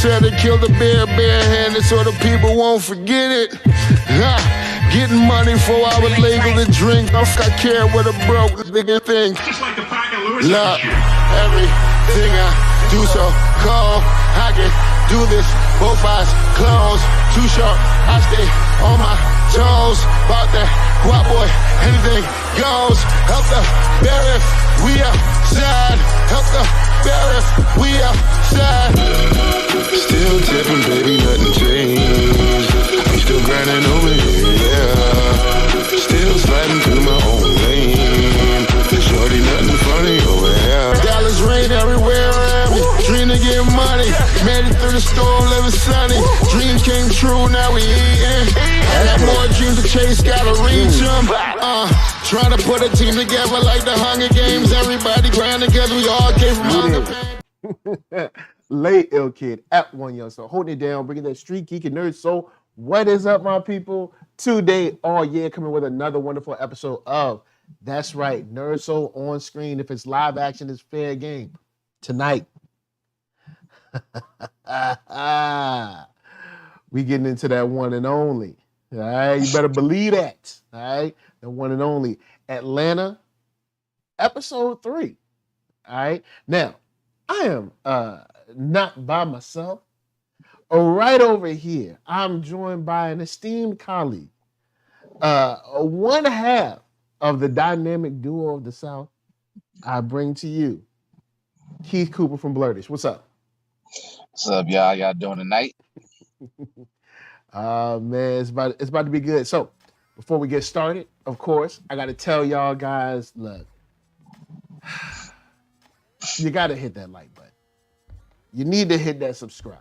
Said to kill the bear barehanded so the people won't forget it. Getting money for I was legal to drink. I care what a broke nigga think. Just like the pack of Lewiz. Look, everything I do so cold. I can do this, both eyes closed. Too short, I stay on my toes. About that guap boy, anything goes. Help the bear if we outside. Help the bear if we outside. Still tipping, baby, nothing changed. I'm still grinding over here, yeah. Still sliding through my own lane. Shorty, nothing funny over here. Dallas rain everywhere around me. Dream to get money. Made it through the storm, living sunny. Dream came true, now we eating. I got more dreams to chase, gotta reach them. Trying to put a team together like the Hunger Games. Everybody grinding because we all came from hunger pain. Late ill kid at OneYoungsta, holding it down, bringing that street geek and nerd soul What is up, my people? Today, all year, coming with another wonderful episode of That's Right, NERDSoul on screen. If it's live action, it's fair game. Tonight, we getting into that one and only. All right, you better believe that. All right, the one and only Atlanta, episode 3. All right, now I am not by myself. Right over here, I'm joined by an esteemed colleague, one half of the dynamic duo of the South. I bring to you Keith Cooper from Blurtish. What's up? What's up, y'all? Y'all doing tonight? Man, it's about to be good. So, before we get started, of course, I got to tell y'all guys, look, you got to hit that like button. You need to hit that subscribe.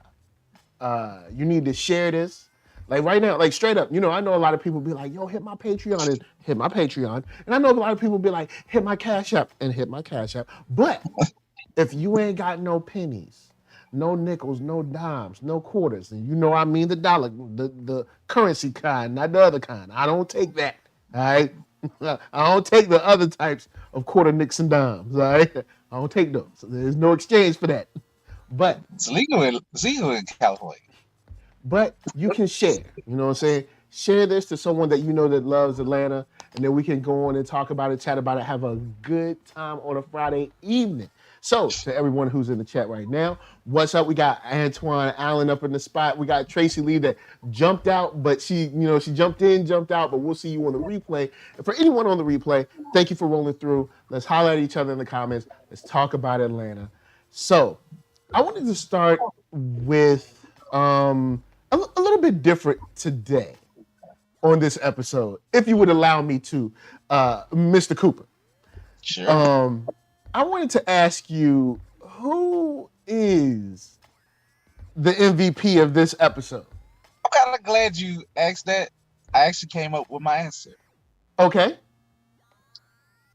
You need to share this. Like right now, like straight up, I know a lot of people be like, yo, hit my Patreon and hit my Patreon. And I know a lot of people be like, hit my Cash App and hit my Cash App. But if you ain't got no pennies, no nickels, no dimes, no quarters, and I mean the dollar, the currency kind, not the other kind. I don't take that, all right? I don't take the other types of quarter, nicks, and dimes, all right? I don't take those. There's no exchange for that. But it's legal in California. But you can share, you know what I'm saying? Share this to someone that you know that loves Atlanta, and then we can go on and talk about it, chat about it, have a good time on a Friday evening. So, to everyone who's in the chat right now, what's up? We got Antoine Allen up in the spot. We got Tracy Lee that jumped out, but she jumped in, jumped out, but we'll see you on the replay. And for anyone on the replay, thank you for rolling through. Let's holler at each other in the comments. Let's talk about Atlanta. So, I wanted to start with a little bit different today on this episode, if you would allow me to, Mr. Cooper. Sure. I wanted to ask you, who is the MVP of this episode? I'm kind of glad you asked that. I actually came up with my answer. Okay.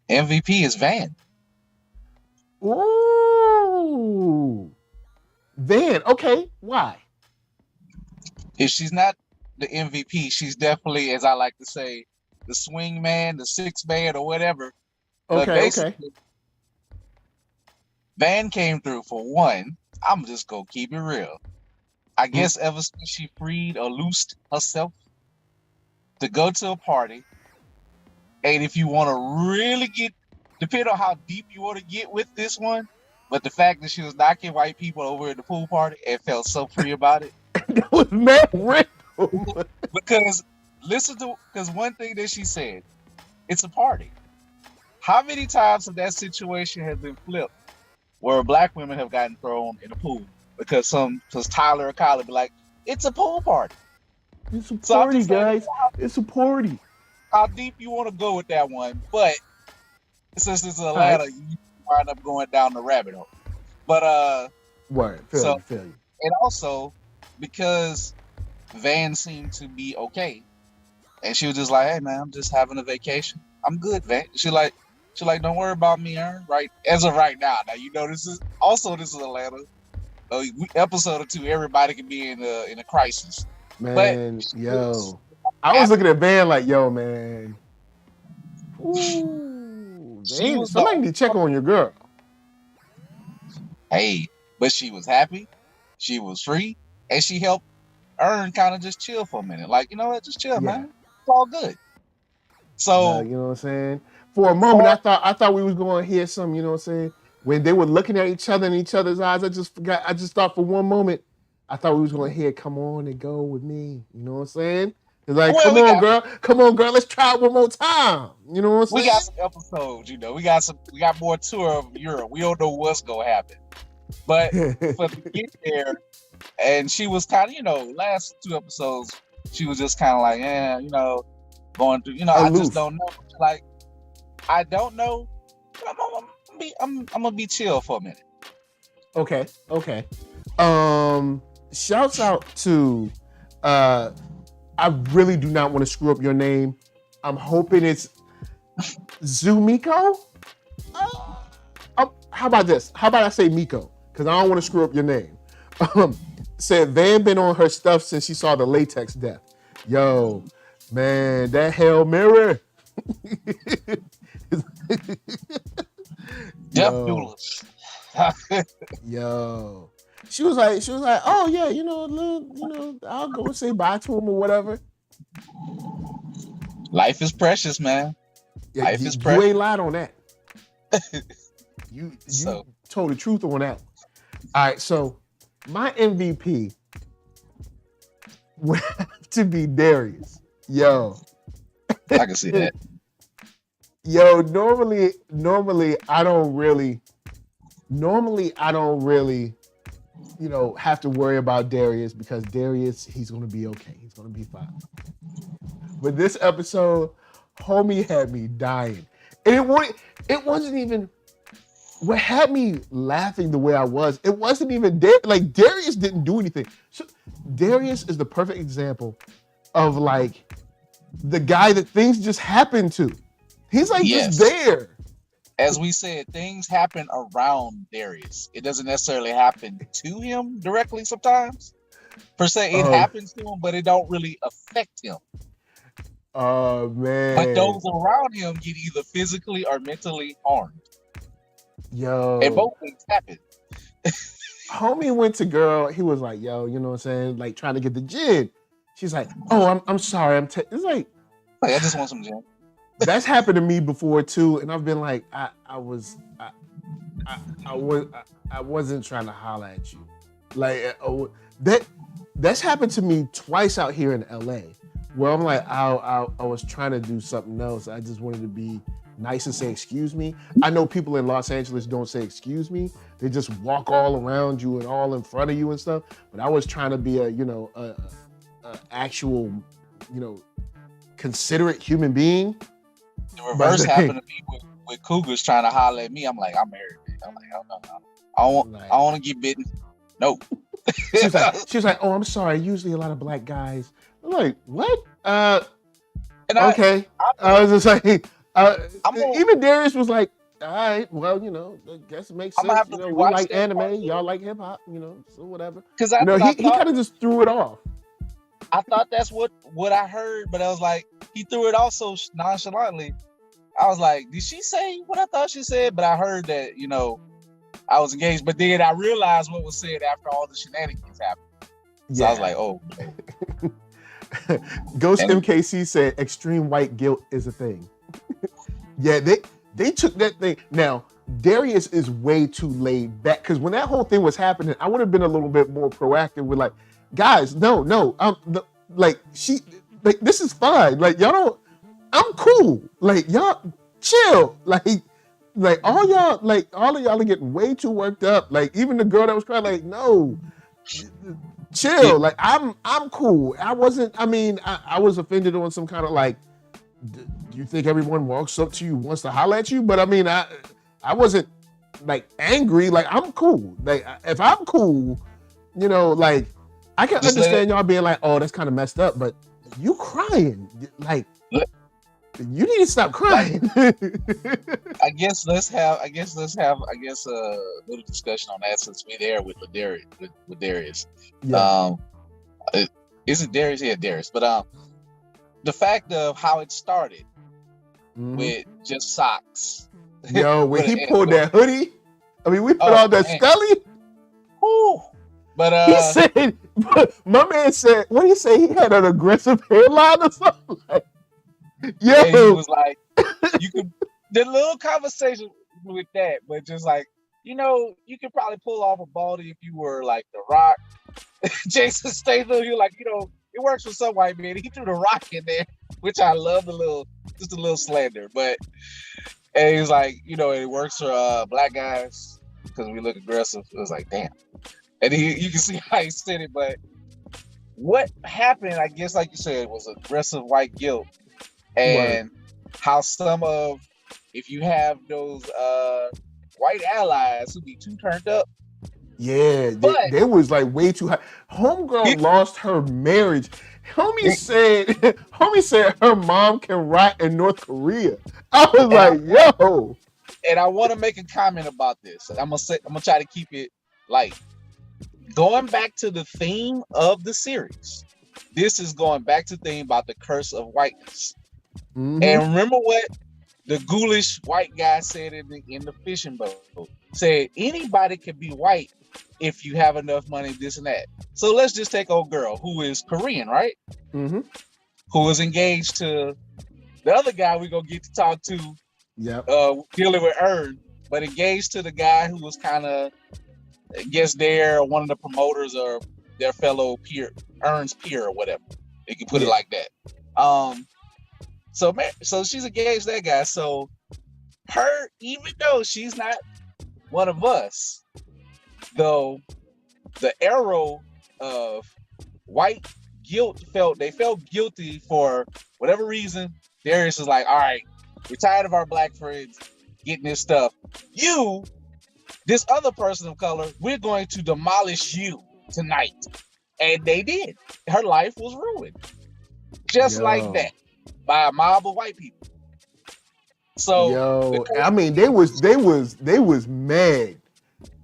MVP is Van. Ooh. Van, okay. Why? If she's not the MVP, she's definitely, as I like to say, the swing man, the sixth man, or whatever. Okay. Van came through for one. I'm just gonna keep it real. I guess ever since she freed or loosed herself to go to a party, and if you want to really get, depending on how deep you want to get with this one, but the fact that she was knocking white people over at the pool party and felt so free about it. That was mad random. Because one thing that she said, it's a party. How many times have that situation has been flipped where black women have gotten thrown in a pool because Tyler or Kyla be like, it's a pool party. It's a party, guys. It's a party. How deep you want to go with that one, but since it's Atlanta, you wind up going down the rabbit hole. But word, feel you. And also because Van seemed to be okay, and she was just like, "Hey man, I'm just having a vacation. I'm good, Van." She like, "Don't worry about me, right as of right now." Now this is Atlanta. Episode or two, everybody can be in a crisis. Man, yo, I was looking at Van like, yo, man. Ooh, somebody need to check on your girl. Hey, but she was happy, she was free, and she helped Earn kind of just chill for a minute. Like, you know what, just chill, man. It's all good. So you know what I'm saying? For a moment, I thought we was going to hear some, you know what I'm saying? When they were looking at each other in each other's eyes, I just thought for one moment, I thought we was going to hear, come on and go with me. You know what I'm saying? It's like, come on, girl, let's try it one more time. You know what I'm saying? We got some episodes, we got more tour of Europe. We don't know what's going to happen. But for to get there, and she was kind of, last 2 episodes, she was just kind of like, going through, I just don't know. Like, I don't know. I'm gonna be chill for a minute. Okay. Shouts out to I really do not want to screw up your name. I'm hoping it's Zumiko. How about this? How about I say Miko? Because I don't want to screw up your name. Said Van been on her stuff since she saw the latex death. Yo, man, that Hail Mary. Death Yo, Doolers. yo. She was like, oh yeah, I'll go and say bye to him or whatever. Life is precious, man. Yeah, Life you, is you precious. ain't lied on that. you told the truth on that. All right, so my MVP would have to be Darius. Yo. I can see that. Yo, normally I don't really, have to worry about Darius because Darius, he's gonna be okay. He's gonna be fine. But this episode, homie had me dying. And it wasn't even what had me laughing the way I was. It wasn't even like Darius didn't do anything. So Darius is the perfect example of like the guy that things just happen to. He's like just there. As we said, things happen around Darius. It doesn't necessarily happen to him directly sometimes. Per se, it happens to him, but it don't really affect him. Oh, man. But those around him get either physically or mentally harmed. Yo. And both things happen. Homie went to girl. He was like, yo, you know what I'm saying? Like trying to get the gin. She's like, oh, I'm sorry. It's like I just want some gin. That's happened to me before too. And I've been like, I wasn't trying to holler at you. Like that's happened to me twice out here in LA where I'm like, I was trying to do something else. I just wanted to be nice and say, excuse me. I know people in Los Angeles don't say, excuse me. They just walk all around you and all in front of you and stuff. But I was trying to be a actual, considerate human being. The reverse happened to me with cougars trying to holler at me. I'm like, I'm married. I'm like, no. I want to get bitten. Nope. She was like, oh, I'm sorry. Usually a lot of black guys. I'm like, what? Okay. I was just like, even Darius was like, all right, well, I guess it makes sense. We like anime, y'all like hip hop, so whatever. Because he kind of just threw it off. I thought that's what I heard, but I was like, he threw it off so nonchalantly. I was like, did she say what I thought she said? But I heard that, I was engaged. But then I realized what was said after all the shenanigans happened. So I was like, oh. Ghost MKC said extreme white guilt is a thing. Yeah, they took that thing. Now, Darius is way too laid back because when that whole thing was happening, I would have been a little bit more proactive with like, guys, no, this is fine. Like, y'all don't, I'm cool. Like, y'all chill. Like all of y'all are getting way too worked up. Like, even the girl that was crying, like, no, chill. Like, I'm cool. I was offended on some kind of like, do you think everyone walks up to you, wants to holler at you? But I mean, I wasn't like angry. Like, I'm cool. Like, if I'm cool, like, I can understand y'all being like, oh, that's kind of messed up, but you crying. Like, you need to stop crying. I guess let's have a little discussion on that since we're there with Darius. Yeah. Is it Darius? Yeah, Darius. But the fact of how it started with just socks. Yo, when he pulled that hoodie, we put on that Scully. Whew. But he said, my man said, what did he say? He had an aggressive hairline or something. Like, yo, and he was like, you could the little conversation with that, but just like, you could probably pull off a baldy if you were like The Rock, Jason Statham. You're like, it works for some white man. He threw The Rock in there, which I love just a little slander. But and he's like, it works for black guys because we look aggressive. It was like, damn. And you can see how he said it, but what happened, I guess, like you said, was aggressive white guilt. And how if you have those white allies who be too turned up. Yeah, they was like way too high. Homegirl lost her marriage. Homie said her mom can write in North Korea. I was like, yo. And I want to make a comment about this. I'm gonna try to keep it light. Going back to the theme of the series, this is going back to the thing about the curse of whiteness. Mhm. And remember what the ghoulish white guy said in the fishing boat? Said anybody can be white if you have enough money, this and that. So let's just take old girl who is Korean, right? Mhm. Who is engaged to the other guy we're gonna get to talk to, Yep. dealing with Earn, but engaged to the guy who was kind of, I guess, they're one of the promoters or their fellow peer, Earn's peer or whatever. You can put it like that. So she's engaged to that guy. So her, even though she's not one of us, though, the arrow of white guilt felt guilty for whatever reason. Darius is like, all right, we're tired of our black friends getting this stuff. You, this other person of color, we're going to demolish you tonight. And they did. Her life was ruined. Just like that. By a mob of white people. So I mean, they was mad.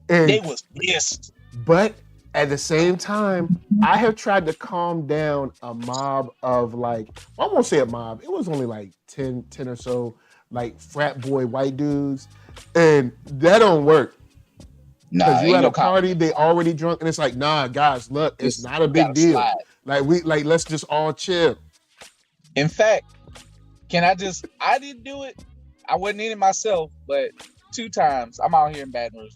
And, they was pissed. But at the same time, I have tried to calm down a mob of like, I won't say a mob, it was only like 10 or so like frat boy white dudes. And that don't work. Because you at a party, they already drunk, and it's like, nah, guys, look, it's not a big deal. Slide. Let's just all chill. In fact, I didn't do it. I wasn't in it myself, but 2 times I'm out here in Baton Rouge.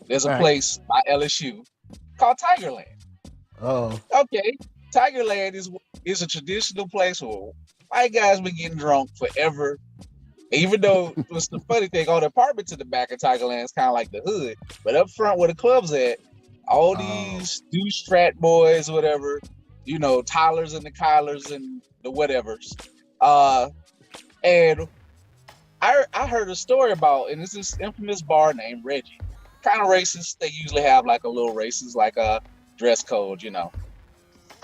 There's a place by LSU called Tigerland. Oh. Okay. Tigerland is a traditional place where white guys been getting drunk forever. Even though what's the funny thing, all the apartments in the back of Tigerland is kind of like the hood, but up front where the club's at, all these douche frat boys, whatever, Tylers and the Kylers and the whatevers. And I heard a story about, and it's this infamous bar named Reggie. Kind of racist. They usually have like a little racist, like a dress code,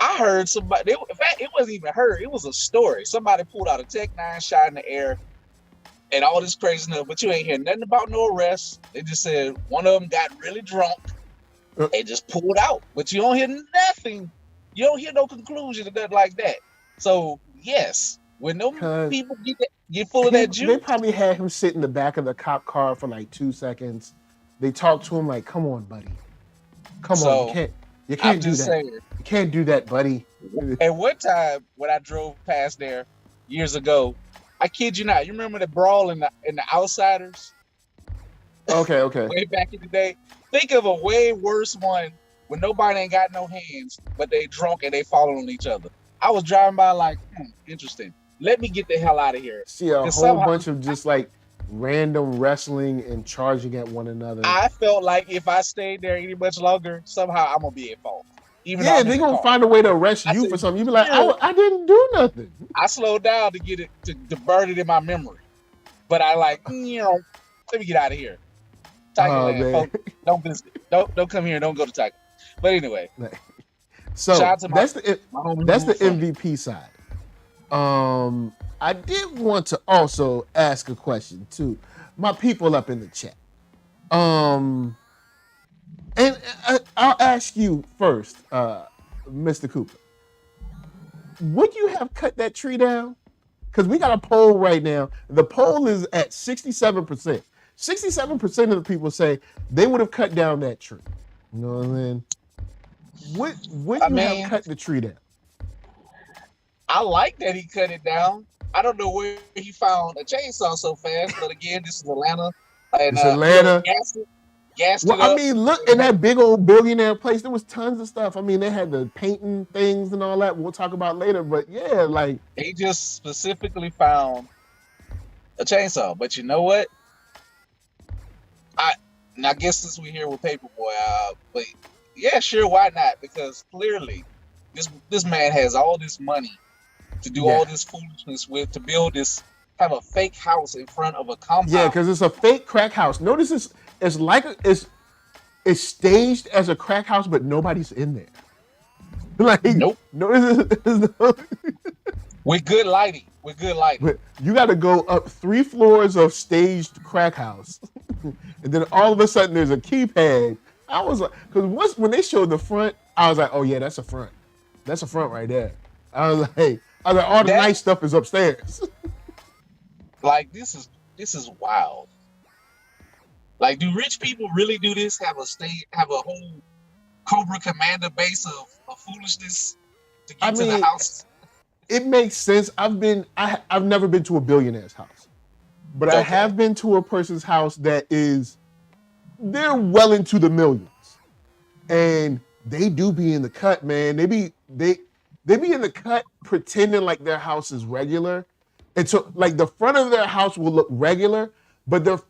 I heard somebody, in fact, it wasn't even her, it was a story. Somebody pulled out a Tech-9 shot in the air and all this crazy stuff, but you ain't hear nothing about no arrests. They just said one of them got really drunk and just pulled out. But you don't hear nothing. You don't hear no conclusion or nothing like that. So, yes, when them people get full of that juice. They probably had him sit in the back of the cop car for like 2 seconds. They talked to him like, come on, buddy. Come on, you can't do that. Saying, you can't do that, buddy. At one time, when I drove past there years ago, I kid you not, you remember the brawl in the Outsiders? Okay. Way back in the day. Think of a way worse one when nobody ain't got no hands, but they drunk and they falling on each other. I was driving by like, interesting. Let me get the hell out of here. See a whole bunch of just like random wrestling and charging at one another. I felt like if I stayed there any much longer, somehow I'm gonna be at fault. They're gonna find a way to arrest you for something. You be like, I didn't do nothing. I slowed down to get it to burn it in my memory, but I let me get out of here. Tigerland, folks, don't visit. Don't come here. Don't go to Tiger. But anyway, so that's the MVP side. I did want to also ask a question to my people up in the chat. And I'll ask you first, Mr. Cooper. Would you have cut that tree down? Because we got a poll right now. The poll is at 67%. 67% of the people say they would have cut down that tree. You know what I mean? Would you have cut the tree down? I like that he cut it down. I don't know where he found a chainsaw so fast, but again, this is Atlanta. And, it's Atlanta. Look in that big old billionaire place. There was tons of stuff. I mean, they had the painting things and all that. We'll talk about later. But yeah, like they just specifically found a chainsaw. But you know what? I guess since we're here with Paperboy, but yeah, sure, why not? Because clearly, this man has all this money to do all this foolishness with, to build this have a fake house in front of a compound. Yeah, because it's a fake crack house. Notice it's staged as a crack house, but nobody's in there. Like nope. No. With good lighting. You got to go up 3 floors of staged crack house, and then all of a sudden there's a keypad. I was like, because when they showed the front, I was like, oh yeah, that's a front. That's a front right there. I was like, all the nice stuff is upstairs. Like this is wild. Like, do rich people really do this? Have a whole Cobra Commander base of foolishness to get to the house? It makes sense. I've never been to a billionaire's house, but I have been to a person's house that they're well into the millions, and they do be in the cut, man. They be in the cut pretending like their house is regular, and so like the front of their house will look regular, but the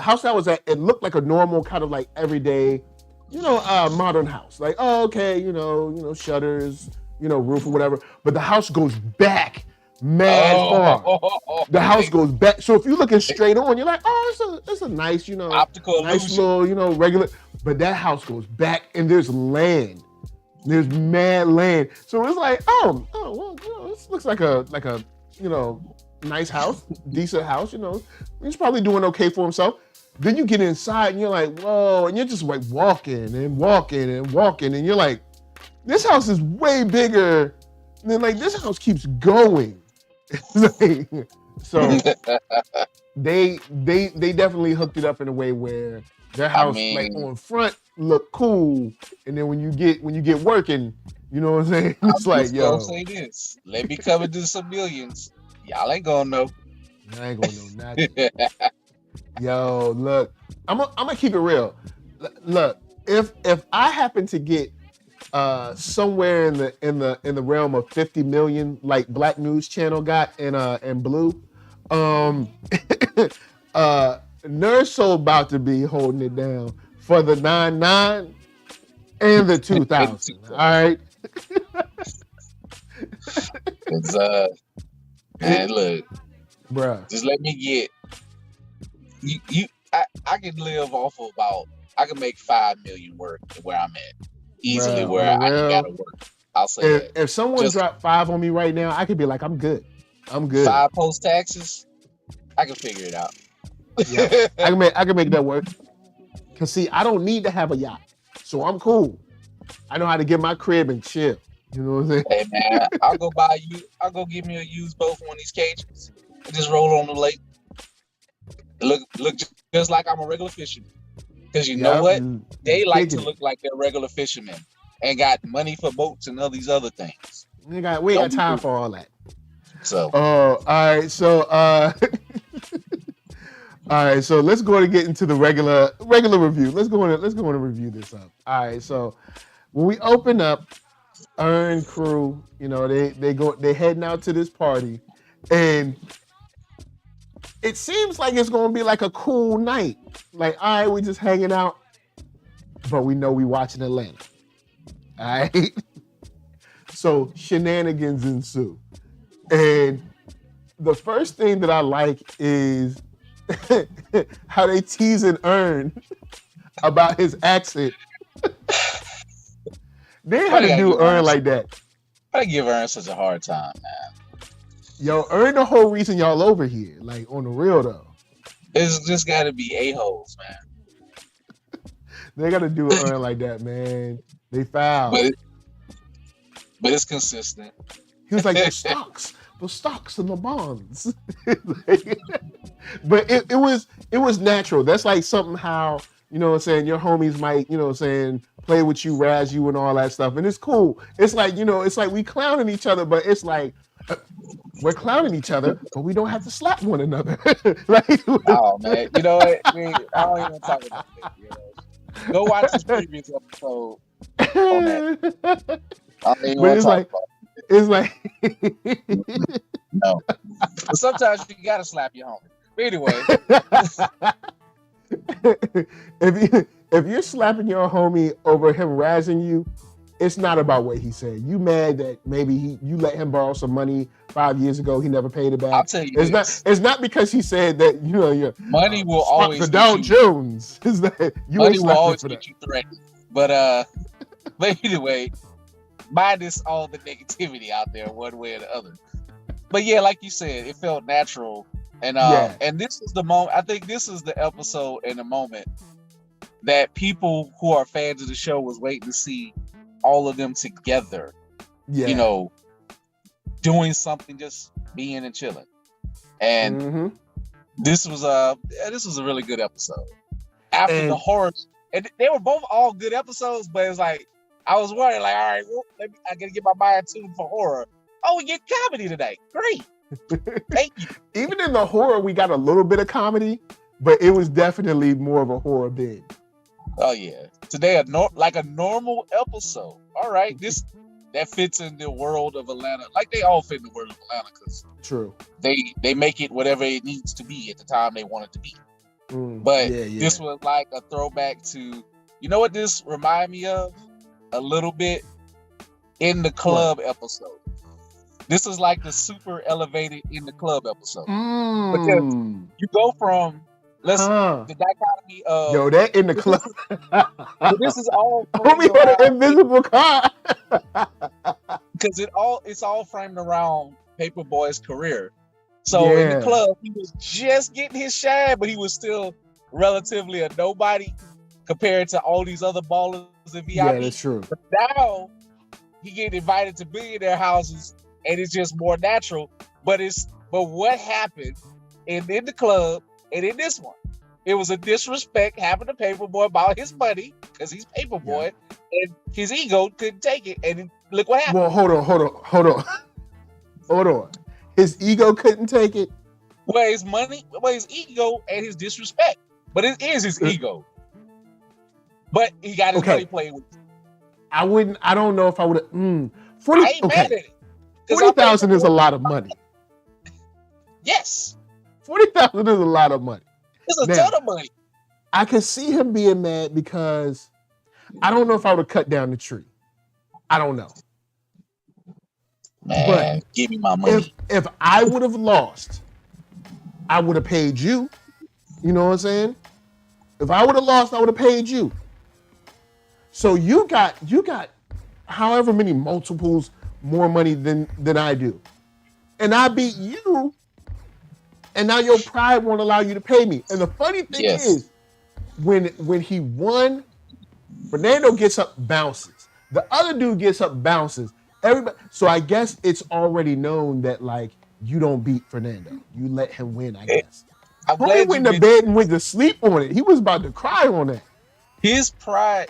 house I was at, it looked like a normal kind of like everyday, modern house. Like, oh, okay, shutters, roof or whatever. But the house goes back mad far. The house goes back. So if you're looking straight on, you're like, oh, it's a nice, optical nice illusion. Little, regular. But that house goes back and there's land. There's mad land. So it's like, well, this looks like a nice house, decent house, He's probably doing okay for himself. Then you get inside and you're like, whoa, and you're just like walking and walking and walking, and you're like, this house is way bigger. And then like this house keeps going. So they definitely hooked it up in a way where their house like on front look cool, and then when you get working, you know what I'm saying? It's like, yo, say this. Let me come into some millions. Y'all ain't gonna know. I ain't gonna know nothing. Yo, look, I'm gonna keep it real. Look, if I happen to get somewhere in the realm of 50 million, like Black News Channel got in Blue, NERDSoul about to be holding it down for the 99 and the 2000. All right. It's man, look, bruh. Just let me get you. I can live off of I can make 5 million work where I'm at easily. Bruh, where I ain't gotta work. I'll say that. If someone dropped 5 on me right now, I could be like, I'm good. 5 post taxes, I can figure it out. Yeah, I can make that work. Cause see, I don't need to have a yacht, so I'm cool. I know how to get my crib and chill. You know what I'm saying? Hey man, I'll go give me a used boat from one of these cages and just roll on the lake. Look just like I'm a regular fisherman. Because you know what? They like to look like they're regular fishermen and got money for boats and all these other things. We ain't got time for all that. So all right. So all right. So let's go and get into the regular review. Let's go and review this up. All right. So when we open up, Earn crew, they heading out to this party, and it seems like it's gonna be like a cool night. Like, all right, we just hanging out, but we know we watching Atlanta. All right. So shenanigans ensue, and the first thing that I like is how they teasing Earn about his accent. They had to do Earn like that. I give Earn such a hard time, man. Yo, Earn the whole reason y'all over here, like on the real though. It's just got to be a-holes, man. They got to do Earn like that, man. They foul. But it's consistent. He was like, the stocks and the bonds. But it was natural. That's like something how, you know what I'm saying, your homies might, you know what I'm saying, play with you, razz you and all that stuff. And it's cool. It's like, it's like we clowning each other, but it's like we're clowning each other, but we don't have to slap one another. Like, oh man, you know what? I don't even talk about that. Go watch this previous episode on that. I don't even want to talk about it. It's like no. But sometimes you gotta slap your homie. But anyway. If you're slapping your homie over him razzing you, it's not about what he said. You mad that maybe you let him borrow some money 5 years ago, he never paid it back. I'll tell you it's not because he said that your money will always the Dow Jones. Is that you money will always get you threatened. But anyway, minus all the negativity out there one way or the other. But yeah, like you said, it felt natural. And and this is the moment. I think this is the episode and the moment that people who are fans of the show was waiting to see all of them together Yeah. you know, doing something, just being and chilling. And this was a really good episode. After the horror, and they were both all good episodes, but it's like I was worried, like, all right, well, I gotta get my mind tuned for horror. Oh, we get comedy today. Great. Thank you. Even in the horror, we got a little bit of comedy, but it was definitely more of a horror binge. Oh yeah. Today, like a normal episode. All right, that fits in the world of Atlanta. Like they all fit in the world of Atlanta, because true, they make it whatever it needs to be at the time they want it to be. But this was like a throwback to, you know what this reminded me of a little bit? In the Club episode. This is like the super elevated In the Club episode. Because you go from the dichotomy of that In the Club. This is all Homie had an invisible car. Because it's all framed around Paperboy's career. So in the club, he was just getting his shine, but he was still relatively a nobody compared to all these other ballers in VIP. Yeah, that's true. But now he get invited to billionaire houses, and it's just more natural. But what happened in the club and in this one? It was a disrespect having to Paperboy about his money because he's Paperboy, and his ego couldn't take it. And look what happened. Well, hold on. His ego couldn't take it. Well, his money, his ego, and his disrespect. But it is his ego. But he got his money played with. I don't know if I would have. 40. I ain't mad at it. 40,000 is a lot of money. Yes. 40,000 is a lot of money. It's a ton of money. I could see him being mad because I don't know if I would have cut down the tree. I don't know. Man, but give me my money. If I would have lost, I would have paid you. You know what I'm saying? If I would have lost, I would have paid you. So you got however many multiples more money than I do. And I beat you, and now your pride won't allow you to pay me. And the funny thing is, when he won, Fernando gets up, bounces. The other dude gets up, bounces. Everybody. So I guess it's already known that, like, you don't beat Fernando. You let him win, I guess. He went to bed and went to sleep on it. He was about to cry on that. His pride,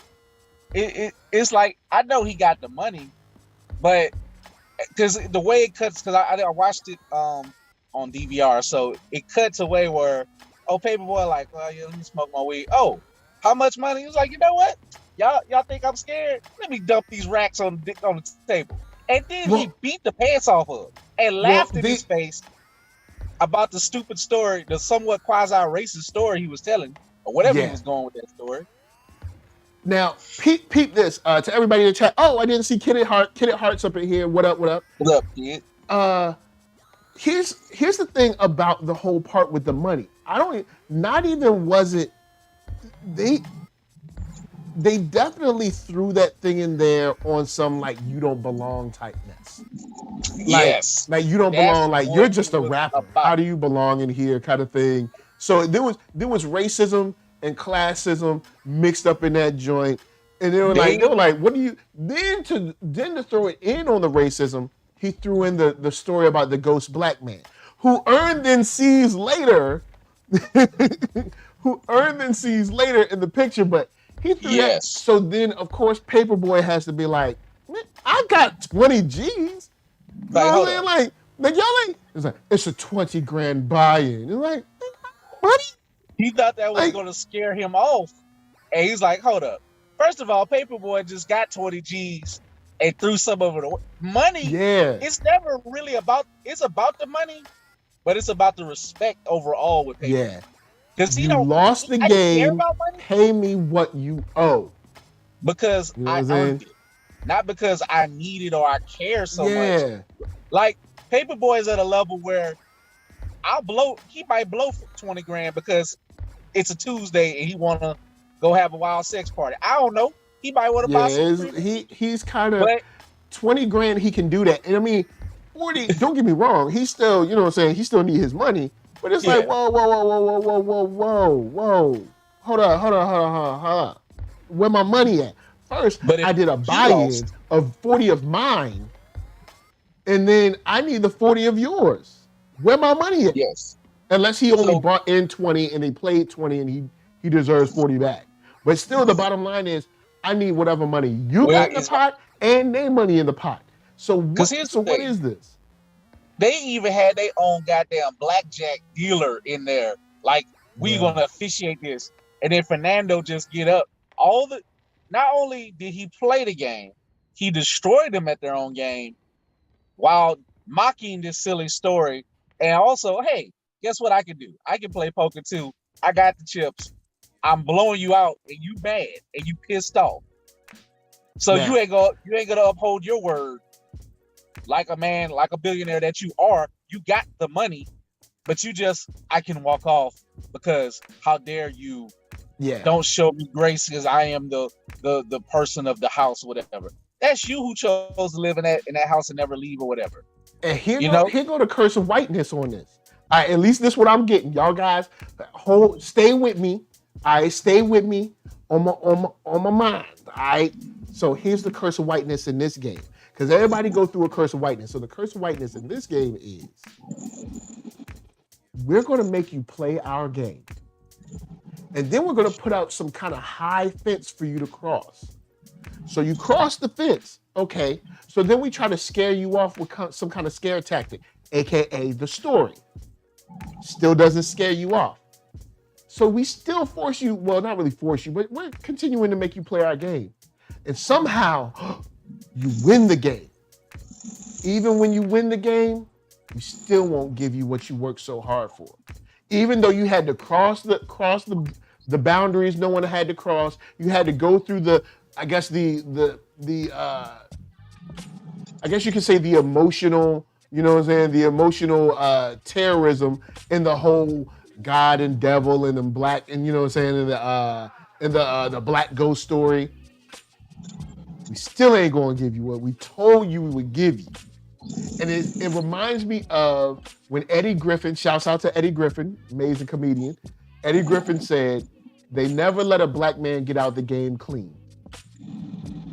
it's like, I know he got the money, but because the way it cuts, because I watched it on DVR, so it cuts away where, Paperboy like, well, yeah, let me smoke my weed. Oh, how much money? He was like, you know what? Y'all think I'm scared? Let me dump these racks on the table. And then he beat the pants off of him and laughed in his face about the stupid story, the somewhat quasi-racist story he was telling, or whatever he was going with that story. Now, peep this to everybody in the chat. Oh, I didn't see Kid at Heart's up in here. What up? What up, kid? Here's the thing about the whole part with the money. Not even was it, they definitely threw that thing in there on some, like, you don't belong typeness. Like you don't belong, like you're just a rapper. How do you belong in here kind of thing. So there was racism and classism mixed up in that joint. And they were like, what do you, then to throw it in on the racism, he threw in the story about the ghost black man who earned then sees later in the picture, but he threw that. So then, of course, Paperboy has to be like, man, I got 20 G's. Like, y'all ain't. It's like, it's a 20 grand buy-in. It's like, money? He thought that was going to scare him off. And he's like, hold up. First of all, Paperboy just got 20 G's and threw some of it away. Money, it's never really it's about the money, but it's about the respect overall with Paperboy. Yeah. Because you lost the game, pay me what you owe. Because I earned it. Not because I need it or I care so much. Like, Paperboy is at a level where he might blow for 20 grand because it's a Tuesday and he want to go have a wild sex party. I don't know. He might want to buy some. He's kind of 20 grand. He can do that. And I mean, 40, don't get me wrong. He's still, you know what I'm saying? He still need his money. But it's like, whoa. Hold on. Where my money at? First, I did a buy-in of 40 of mine and then I need the 40 of yours. Where my money at? Yes. Unless he only brought in 20 and they played 20 and he deserves 40 back. But still, the bottom line is I need whatever money you got in the pot and their money in the pot. So what is this? They even had their own goddamn blackjack dealer in there. Like, we gonna officiate this. And then Fernando just get up. Not only did he play the game, he destroyed them at their own game while mocking this silly story. And also, hey, guess what I can do? I can play poker too. I got the chips. I'm blowing you out and you mad and you pissed off. So you ain't gonna uphold your word like a man, like a billionaire that you are. You got the money, but I can walk off because how dare you don't show me grace because I am the person of the house, whatever. That's you who chose to live in that house and never leave or whatever. And here go the curse of whiteness on this. All right, at least this is what I'm getting. Y'all guys, stay with me. All right, stay with me on my mind. All right. So here's the curse of whiteness in this game. Because everybody go through a curse of whiteness. So the curse of whiteness in this game is we're going to make you play our game. And then we're going to put out some kind of high fence for you to cross. So you cross the fence. Okay. So then we try to scare you off with some kind of scare tactic, AKA the story. Still doesn't scare you off. So we still force you, well, not really force you, but we're continuing to make you play our game. And somehow you win the game. Even when you win the game, we still won't give you what you worked so hard for. Even though you had to cross the boundaries no one had to cross, you had to go through I guess you could say the emotional, you know what I'm saying, the emotional terrorism in the whole God and devil and then black, and you know what I'm saying, in the black ghost story. We still ain't gonna give you what we told you we would give you. And it reminds me of when Eddie Griffin, shouts out to Eddie Griffin, amazing comedian. Eddie Griffin said, they never let a black man get out the game clean.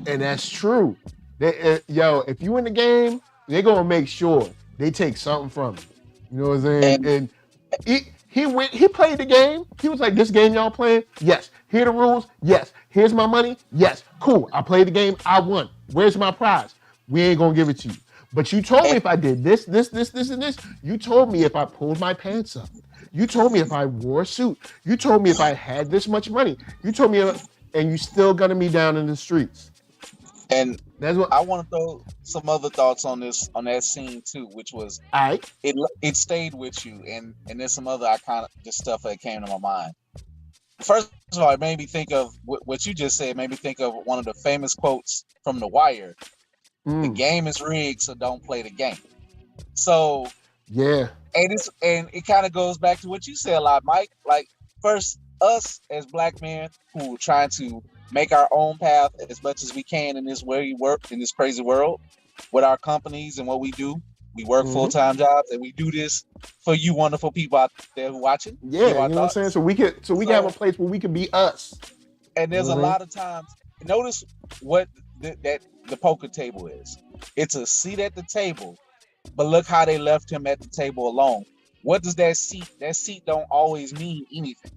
And that's true. If you in the game, they're gonna make sure they take something from you. You know what I'm saying? And he played the game. He was like, this game y'all playing? Yes. Here are the rules? Yes. Here's my money? Yes. Cool. I played the game. I won. Where's my prize? We ain't gonna give it to you. But you told me if I did this, and this. You told me if I pulled my pants up. You told me if I wore a suit. You told me if I had this much money. You told me, and you still gunning me down in the streets. And that's what I want to throw some other thoughts on that scene too, which was it stayed with you, and there's some other iconic just stuff that came to my mind. First of all, it made me think of what you just said. It made me think of one of the famous quotes from The Wire. The game is rigged, so don't play the game. So and it kind of goes back to what you said a lot, Mike. Like, first, us as black men who are trying to make our own path as much as we can in this way we work in this crazy world with our companies and what we do. We work full-time jobs, and we do this for you wonderful people out there who watching. Yeah, you know what I'm saying? So we can have a place where we can be us. And there's a lot of times, notice what the poker table is. It's a seat at the table, but look how they left him at the table alone. What does that seat? That seat don't always mean anything.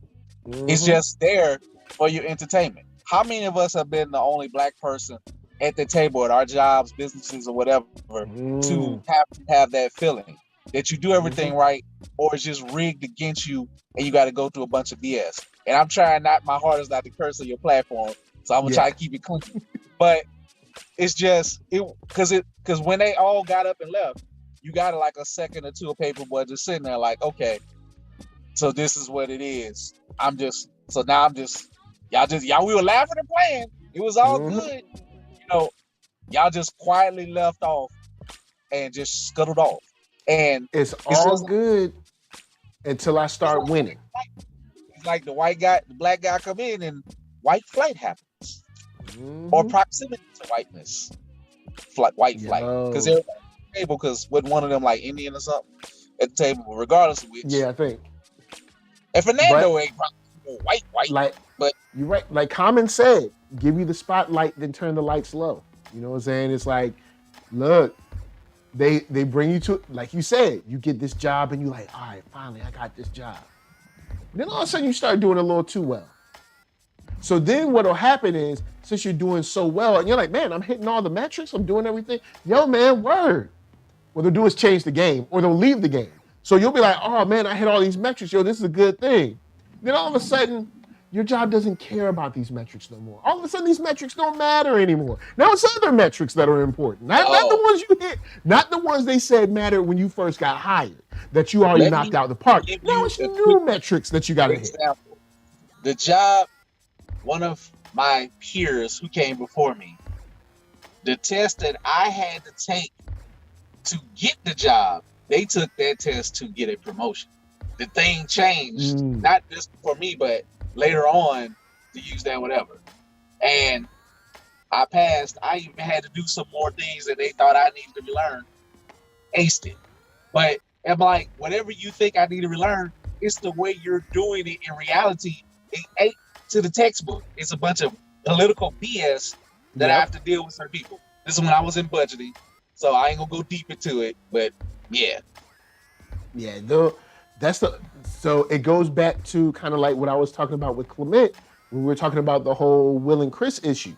It's just there for your entertainment. How many of us have been the only black person at the table at our jobs, businesses, or whatever to have that feeling that you do everything right, or it's just rigged against you and you got to go through a bunch of BS? And I'm trying my hardest not to curse on your platform, so I'm gonna try to keep it clean. But it's just because when they all got up and left, you got like a second or two of paperboy just sitting there like, okay, so this is what it is. Y'all we were laughing and playing. It was all good. You know, y'all just quietly left off and just scuttled off. And it's all good until I start winning. It's like the black guy come in and white flight happens. Or proximity to whiteness. White flight. Because they're at the table because with one of them like Indian or something at the table, regardless of which. Yeah, I think. And Fernando ain't white. Like, but you're right. Like Common said, give you the spotlight, then turn the lights low. You know what I'm saying? It's like, look, they bring you to, like you said, you get this job and you're like, all right, finally I got this job. Then all of a sudden you start doing a little too well. So then what'll happen is, since you're doing so well, and you're like, man, I'm hitting all the metrics, I'm doing everything. Yo, man, word. What they'll do is change the game, or they'll leave the game. So you'll be like, oh man, I hit all these metrics. Yo, this is a good thing. Then all of a sudden, your job doesn't care about these metrics no more. All of a sudden, these metrics don't matter anymore. Now it's other metrics that are important. Not the ones you hit, not the ones they said mattered when you first got hired, that you already knocked out the park. Now it's new metrics that you got to hit. The job, one of my peers who came before me, the test that I had to take to get the job, they took that test to get a promotion. The thing changed, not just for me, but later on to use that whatever. And I passed. I even had to do some more things that they thought I needed to relearn. Aced it. But I'm like, whatever you think I need to relearn, it's the way you're doing it in reality. It ain't to the textbook. It's a bunch of political BS that I have to deal with certain people. This is when I was in budgeting, so I ain't gonna go deep into it, but yeah. Yeah, so it goes back to kind of like what I was talking about with Clement when we were talking about the whole Will and Chris issue.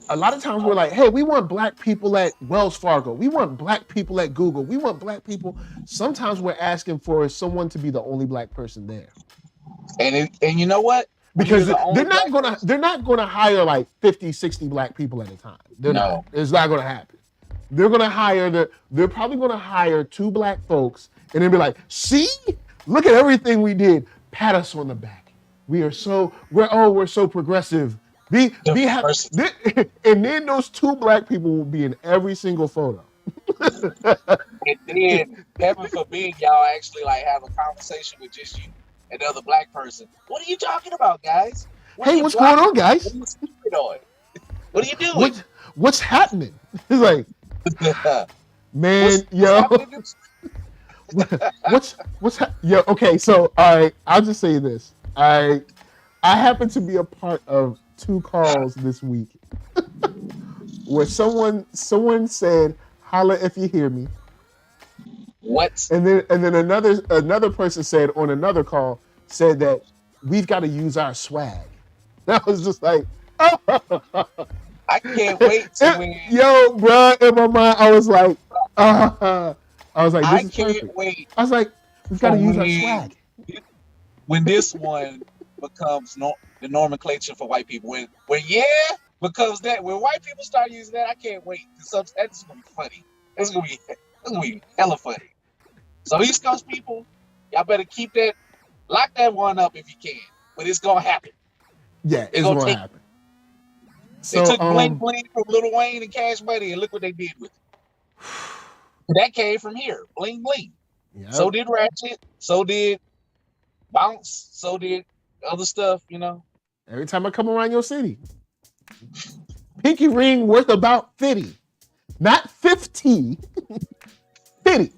A lot of times we're like, hey, we want black people at Wells Fargo. We want black people at Google. We want black people. Sometimes we're asking for someone to be the only black person there. And you know what? Because they're not gonna hire like 50, 60 black people at a time. No. It's not gonna happen. They're probably gonna hire 2 black folks and then be like, see, look at everything we did. Pat us on the back. We're so progressive. Be happy. And then those 2 black people will be in every single photo. And then, heaven forbid, y'all actually like have a conversation with just you and the other black person. What are you talking about, guys? What's going on, guys? What are you stupid on? What are you doing? What's happening? It's like, man, okay, so I'll just say this. I happen to be a part of 2 calls this week where someone said, holla if you hear me. What? And then another person said on another call, said that we've got to use our swag. That was just like, I can't wait to win. Yo, bro, in my mind, I was like, this is perfect. Wait. I was like, we've got to use our swag. When this one becomes the nomenclature for white people, when becomes that, when white people start using that, I can't wait. That's gonna be funny. It's gonna be hella funny. So East Coast people, y'all better lock that one up if you can. But it's gonna happen. Yeah, it's gonna happen. They took Bling Bling from Lil Wayne and Cash Money, and look what they did with it. That came from here, Bling Bling. Yep. So did Ratchet. So did Bounce. So did other stuff. Every time I come around your city, pinky ring worth about 50, not 50. 50.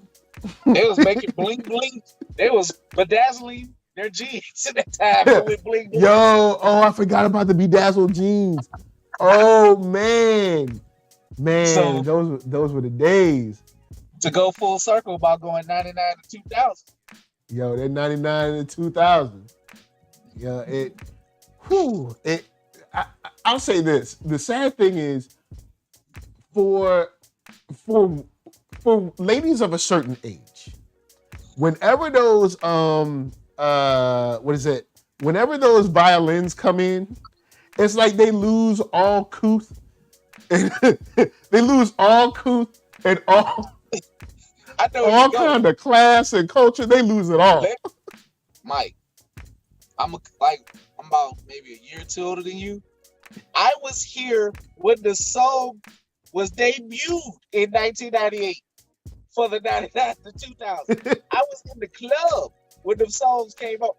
They was making bling bling. They was bedazzling their jeans at that time with bling bling. I forgot about the bedazzled jeans. Oh man, so, those were the days. To go full circle about going 99 to 2000. Yo, that 99 to 2000. I'll say this. The sad thing is, for ladies of a certain age, whenever those whenever those violins come in, it's like they lose all couth. They lose all couth and all kind of class and culture. They lose it all. Mike, I'm about maybe a year or 2 older than you. I was here when the song was debuted in 1998 for the 99 to 2000. I was in the club when the songs came up.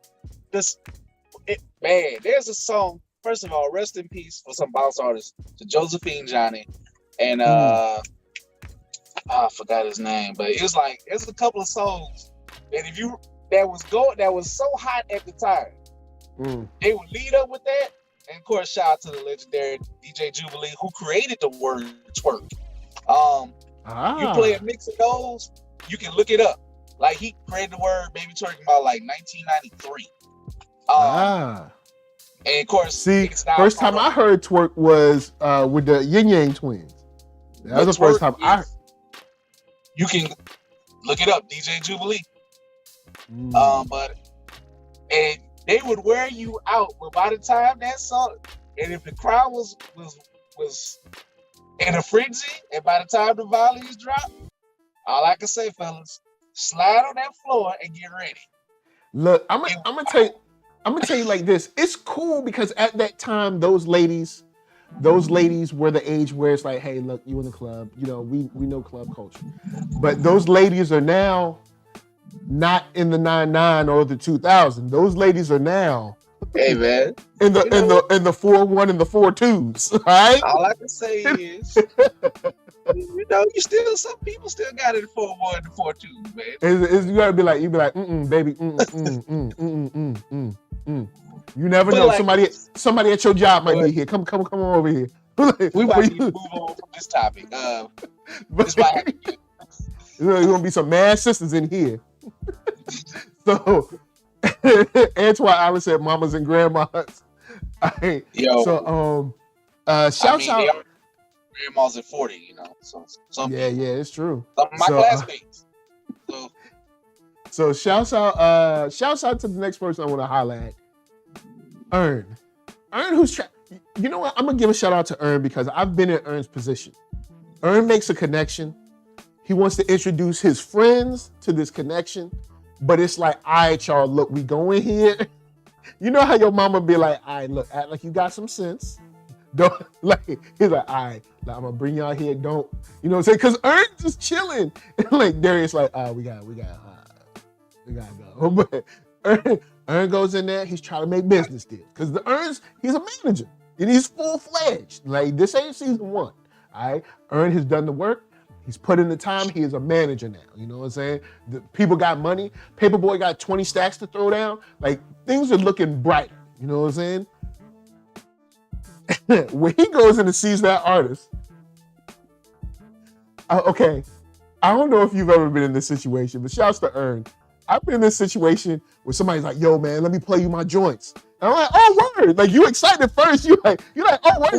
There's a song. First of all, rest in peace for some bounce artists, to Josephine Johnny, and I forgot his name, but there's a couple of songs that was so hot at the time. They would lead up with that, and of course, shout out to the legendary DJ Jubilee who created the word twerk. You play a mix of those, you can look it up. Like he created the word baby twerking about like 1993. And of course, see, it's now first time I heard twerk was with the Yin Yang twins. That was the first time I heard. You can look it up, DJ Jubilee. But and they would wear you out, but by the time that song, and if the crowd was in a frenzy, and by the time the volleys drop, all I can say, fellas, slide on that floor and get ready. Look, I'm gonna tell you like this. It's cool because at that time, those ladies were the age where it's like, hey, look, you in the club, you know, we know club culture. But those ladies are now not in the 99 or the 2000. Those ladies are now, hey man, in the 4-1 and the 4-2s, right? All I can say is, you know, some people still got it 4-1 and 4-2, man. You gotta be like, baby, You never know. Like, somebody at your job might be here. Come on over here. We might need to move on from this topic. This might have to get. There's gonna be some mad sisters in here. So Antoine Allen said mamas and grandmas. Shouts out. Grandmas at 40, you know. So yeah, it's true. Some of my classmates. So shouts out to the next person I want to highlight. Earn, who's you know what? I'm gonna give a shout out to Earn because I've been in Earn's position. Earn makes a connection. He wants to introduce his friends to this connection, but it's like, all right, y'all, look, we going here. You know how your mama be like, all right, look, act like you got some sense. Don't like. He's like, all right, like, I'm gonna bring y'all here. Don't, you know what I'm saying? Because Earn just chilling. And like Darius, like, we gotta go. But Earn goes in there. He's trying to make business deals because he's a manager and he's full-fledged. Like, this ain't season 1. All right, Earn has done the work. He's put in the time. He is a manager now. You know what I'm saying? The people got money. Paperboy got 20 stacks to throw down. Like, things are looking bright. You know what I'm saying? When he goes in and sees that artist, okay, I don't know if you've ever been in this situation, but shouts to Earn. I've been in this situation where somebody's like, yo, man, let me play you my joints. And I'm like, oh, word. Like, you excited first. You're like, oh, word.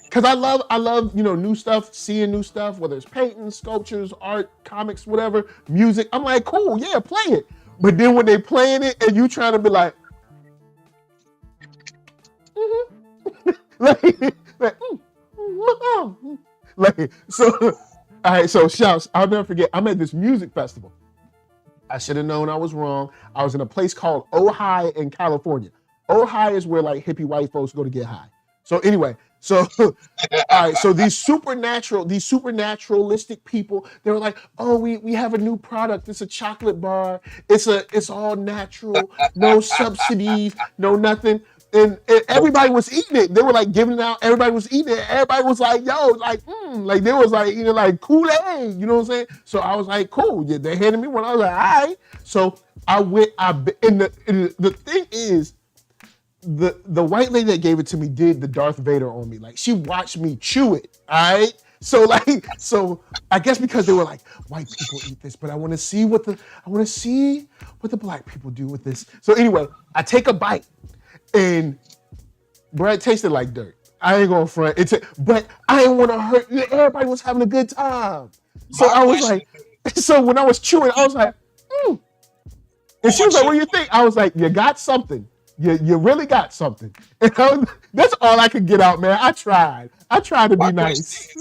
Because I love, you know, new stuff, seeing new stuff, whether it's painting, sculptures, art, comics, whatever, music. I'm like, cool, yeah, play it. But then when they playing it and you trying to be like, so, all right, so shouts. I'll never forget. I'm at this music festival. I should have known I was wrong. I was in a place called Ojai in California. Ojai is where like hippie white folks go to get high. So anyway, all right, so these supernaturalistic people, they were like, oh, we have a new product. It's a chocolate bar. It's all natural, no subsidies, no nothing. And everybody was eating it. They were like giving it out. Everybody was eating it. Everybody was like, yo, like, like they was like eating like Kool-Aid. You know what I'm saying? So I was like, cool. Yeah, they handed me one. I was like, all right. So I went. And the thing is, the white lady that gave it to me did the Darth Vader on me. Like, she watched me chew it. All right. So I guess because they were like, white people eat this, but I want to see what the black people do with this. So anyway, I take a bite. And bro, it tasted like dirt. I ain't gonna front. But I didn't want to hurt. Everybody was having a good time. So I was like, so when I was chewing, I was like, And she was like, what do you think? I was like, you got something. You really got something. And that's all I could get out, man. I tried to be nice.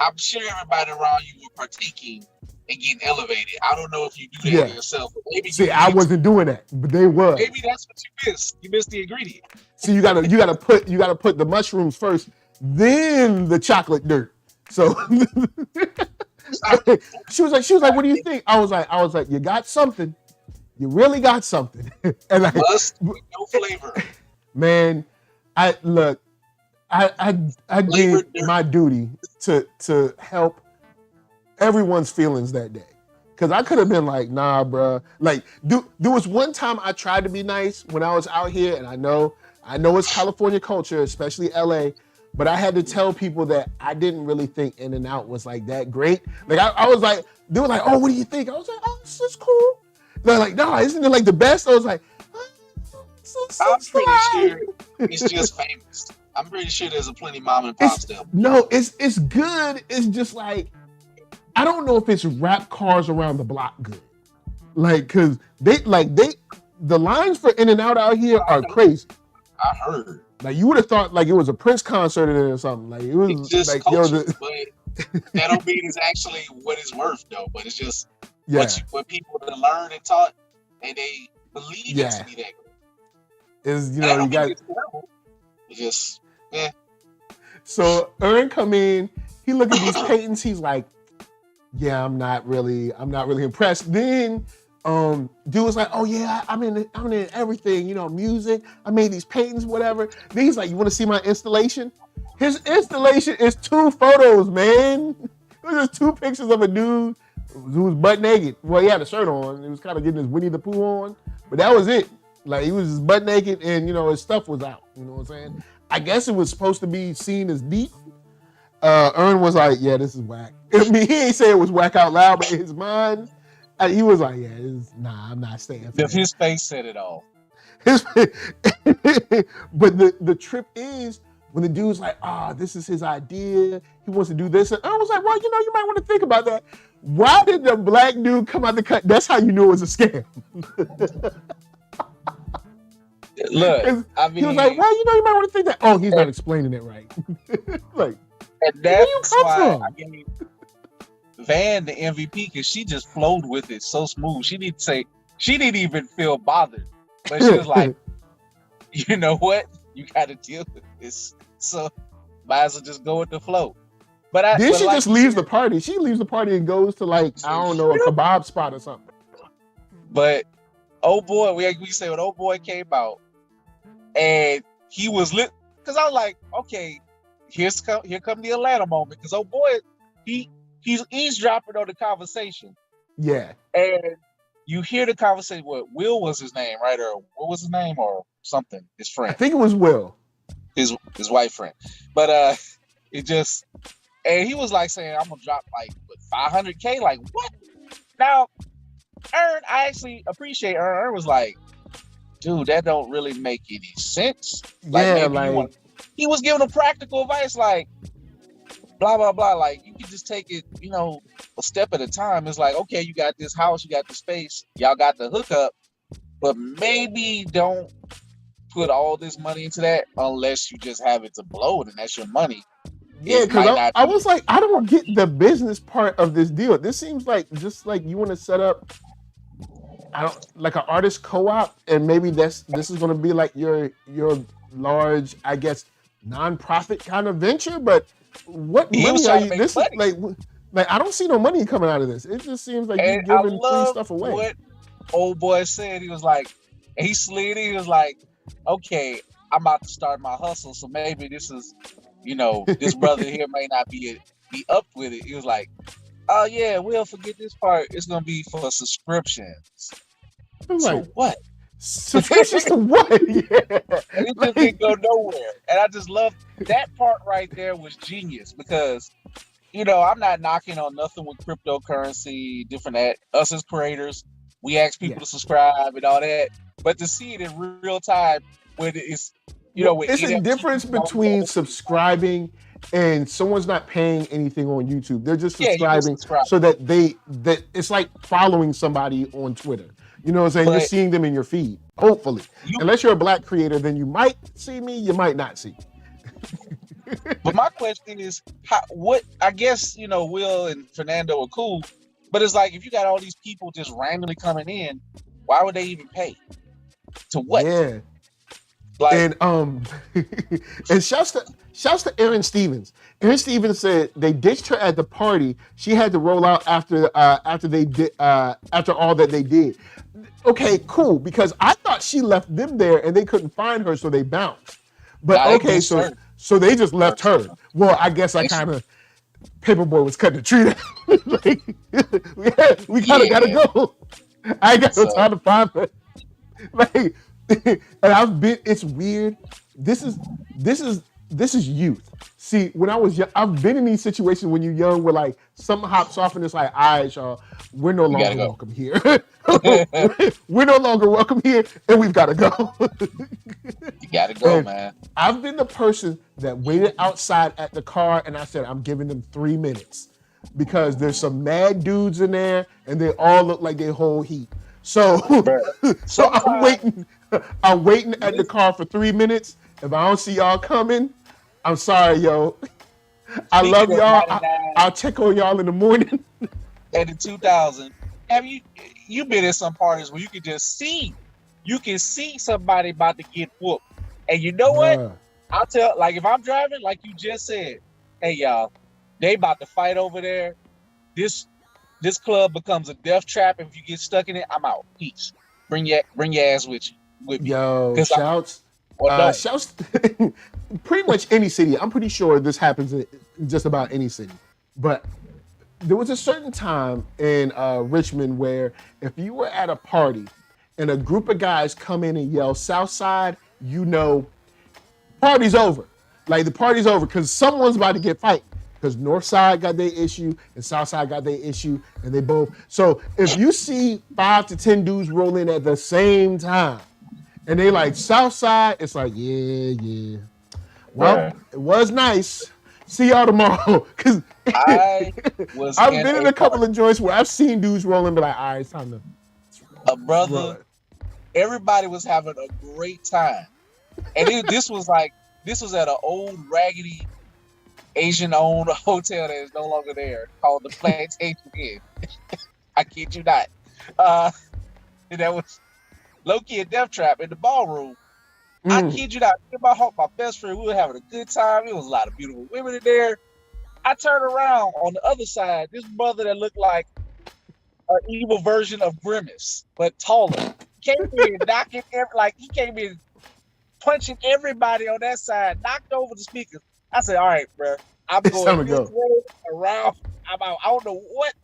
I'm sure everybody around you were partaking and getting elevated. I don't know if you do that yourself. But maybe I wasn't doing that, but they were. Maybe that's what you missed. You missed the ingredient. See, you gotta put the mushrooms first, then the chocolate dirt. So she was like, what do you think? I was like, you got something. You really got something. And like, no flavor. Man, I did my duty to help everyone's feelings that day. Cause I could have been like, nah, bro. Like, there was one time I tried to be nice when I was out here, and I know it's California culture, especially LA, but I had to tell people that I didn't really think In-N-Out was like that great. Like I was like, they were like, oh, what do you think? I was like, oh, this is cool. They're like, no, isn't it like the best? I was like, I'm pretty sure it's just famous. I'm pretty sure there's a plenty mom and pop stuff. No, it's good. It's just like, I don't know if it's rap cars around the block good. Like, cause the lines for In-N-Out out here are crazy. I heard. Like you would have thought like it was a Prince concert in it or something. Like it was just like culture, but that don't mean it's actually what it's worth though. But it's just what people that learn and taught and they believe it to be that good. Is you got it's just So Ern come in, he look at these paintings, he's like, yeah, I'm not really impressed. Then dude was like, oh yeah, I'm in everything, music. I made these paintings, whatever. Then he's like, you want to see my installation? His installation is 2 photos, man. It was just 2 pictures of a dude who was butt naked. Well, he had a shirt on. He was kind of getting his Winnie the Pooh on, but that was it. Like he was just butt naked and his stuff was out. You know what I'm saying? I guess it was supposed to be seen as deep. Ern was like, yeah, this is whack. I mean, he ain't say it was whack out loud, but in his mind, he was like, yeah, I'm not staying for that. His face said it all. But the trip is when the dude's like, this is his idea. He wants to do this. And I was like, well, you might want to think about that. Why did the black dude come out the cut? That's how you know it was a scam. Look, I mean, he was like, well, you might want to think that. Oh, he's not explaining it right. Like, and that's why I gave Van the MVP because she just flowed with it so smooth. She didn't even feel bothered, but she was like, you know what? You got to deal with this. So might as well just go with the flow. But then she just leaves the party. She leaves the party and goes to like, I don't know, a kebab spot or something. But oh boy, we say when old boy came out and he was lit, because I was like, okay, here come the Atlanta moment, because oh boy, he's eavesdropping on the conversation. Yeah. And you hear the conversation. What Will was his name, right? Or what was his name, or something? His friend. I think it was Will. His white friend. But it just, and he was like saying, I'm gonna drop like $500K. Like what? Now, Ern, I actually appreciate Ern. Ern was like, dude, that don't really make any sense. Like, he was giving him practical advice, like blah blah blah. Like you can just take it, a step at a time. It's like, okay, you got this house, you got the space, y'all got the hookup, but maybe don't put all this money into that unless you just have it to blow it, and that's your money. Yeah, because I was like, I don't get the business part of this deal. This seems like just like you want to set up, like an artist co-op, and maybe this is going to be like your large, I guess, non-profit kind of venture. But what money are you? This is like I don't see no money coming out of this. It just seems like you're giving free stuff away. What old boy said, he was like, he slid in, he was like, okay, I'm about to start my hustle, so maybe this is, this brother here may not be up with it. He was like, oh yeah, we'll forget this part. It's gonna be for subscriptions. So what? Subscriptions to what? Yeah. And it just didn't go nowhere. And I just love that part right there was genius because, I'm not knocking on nothing with cryptocurrency, different us as creators. We ask people to subscribe and all that, but to see it in real time when it's, it's a difference between subscribing and someone's not paying anything on YouTube. They're just subscribing so that it's like following somebody on Twitter. You know what I'm saying? You're seeing them in your feed, hopefully. Unless you're a black creator, then you might see me, you might not see me. But my question is, I guess, Will and Fernando are cool, but it's like, if you got all these people just randomly coming in, why would they even pay? To what? Yeah. Like, and shouts to Erin Stevens. Erin Stevens said they ditched her at the party. She had to roll out after all that they did. Okay, cool. Because I thought she left them there and they couldn't find her, so they bounced. But so they just left her. Well, I guess I kind of Paperboy was cutting the tree down. we kind of gotta go. I ain't got no time to find her. Like. And it's weird. This is this is youth. See, when I was young, I've been in these situations when you're young where like something hops off and it's like, all right, y'all, we're no longer welcome here. We're no longer welcome here, and we've got to go. You gotta go, man. I've been the person that waited outside at the car, and I said, I'm giving them 3 minutes because there's some mad dudes in there, and they all look like they hold heat. So, I'm waiting at the car for 3 minutes. If I don't see y'all coming, I'm sorry, yo. I love y'all. I'll check on y'all in the morning. And in 2000, have you been at some parties where you can see somebody about to get whooped, and you know what? I'll tell, like if I'm driving, like you just said, hey y'all, they about to fight over there. This club becomes a death trap. If you get stuck in it, I'm out. Peace. Bring your ass with you. Yo, shouts. Shouts. Pretty much any city. I'm pretty sure this happens in just about any city. But there was a certain time in Richmond where if you were at a party and a group of guys come in and yell Southside, you know, party's over. Like the party's over because someone's about to get fight. Because Northside got their issue and Southside got their issue, and they both. So if you see 5 to 10 dudes roll in at the same time, and they like Southside, it's like, yeah. Well, It was nice. See y'all tomorrow. Because I've been in a couple of joints where I've seen dudes roll in, but like, all right, it's time to. Brother, everybody was having a great time, and this was at an old raggedy Asian-owned hotel that is no longer there, called the Plantation Inn. I kid you not. And that was low-key a death trap in the ballroom. I kid you not. My best friend, we were having a good time. There was a lot of beautiful women in there. I turned around on the other side. This brother that looked like an evil version of Grimace, but taller, came in knocking he came in punching everybody on that side, knocked over the speakers. I said, all right, bro, I'm going this way, around. I'm out. I don't know what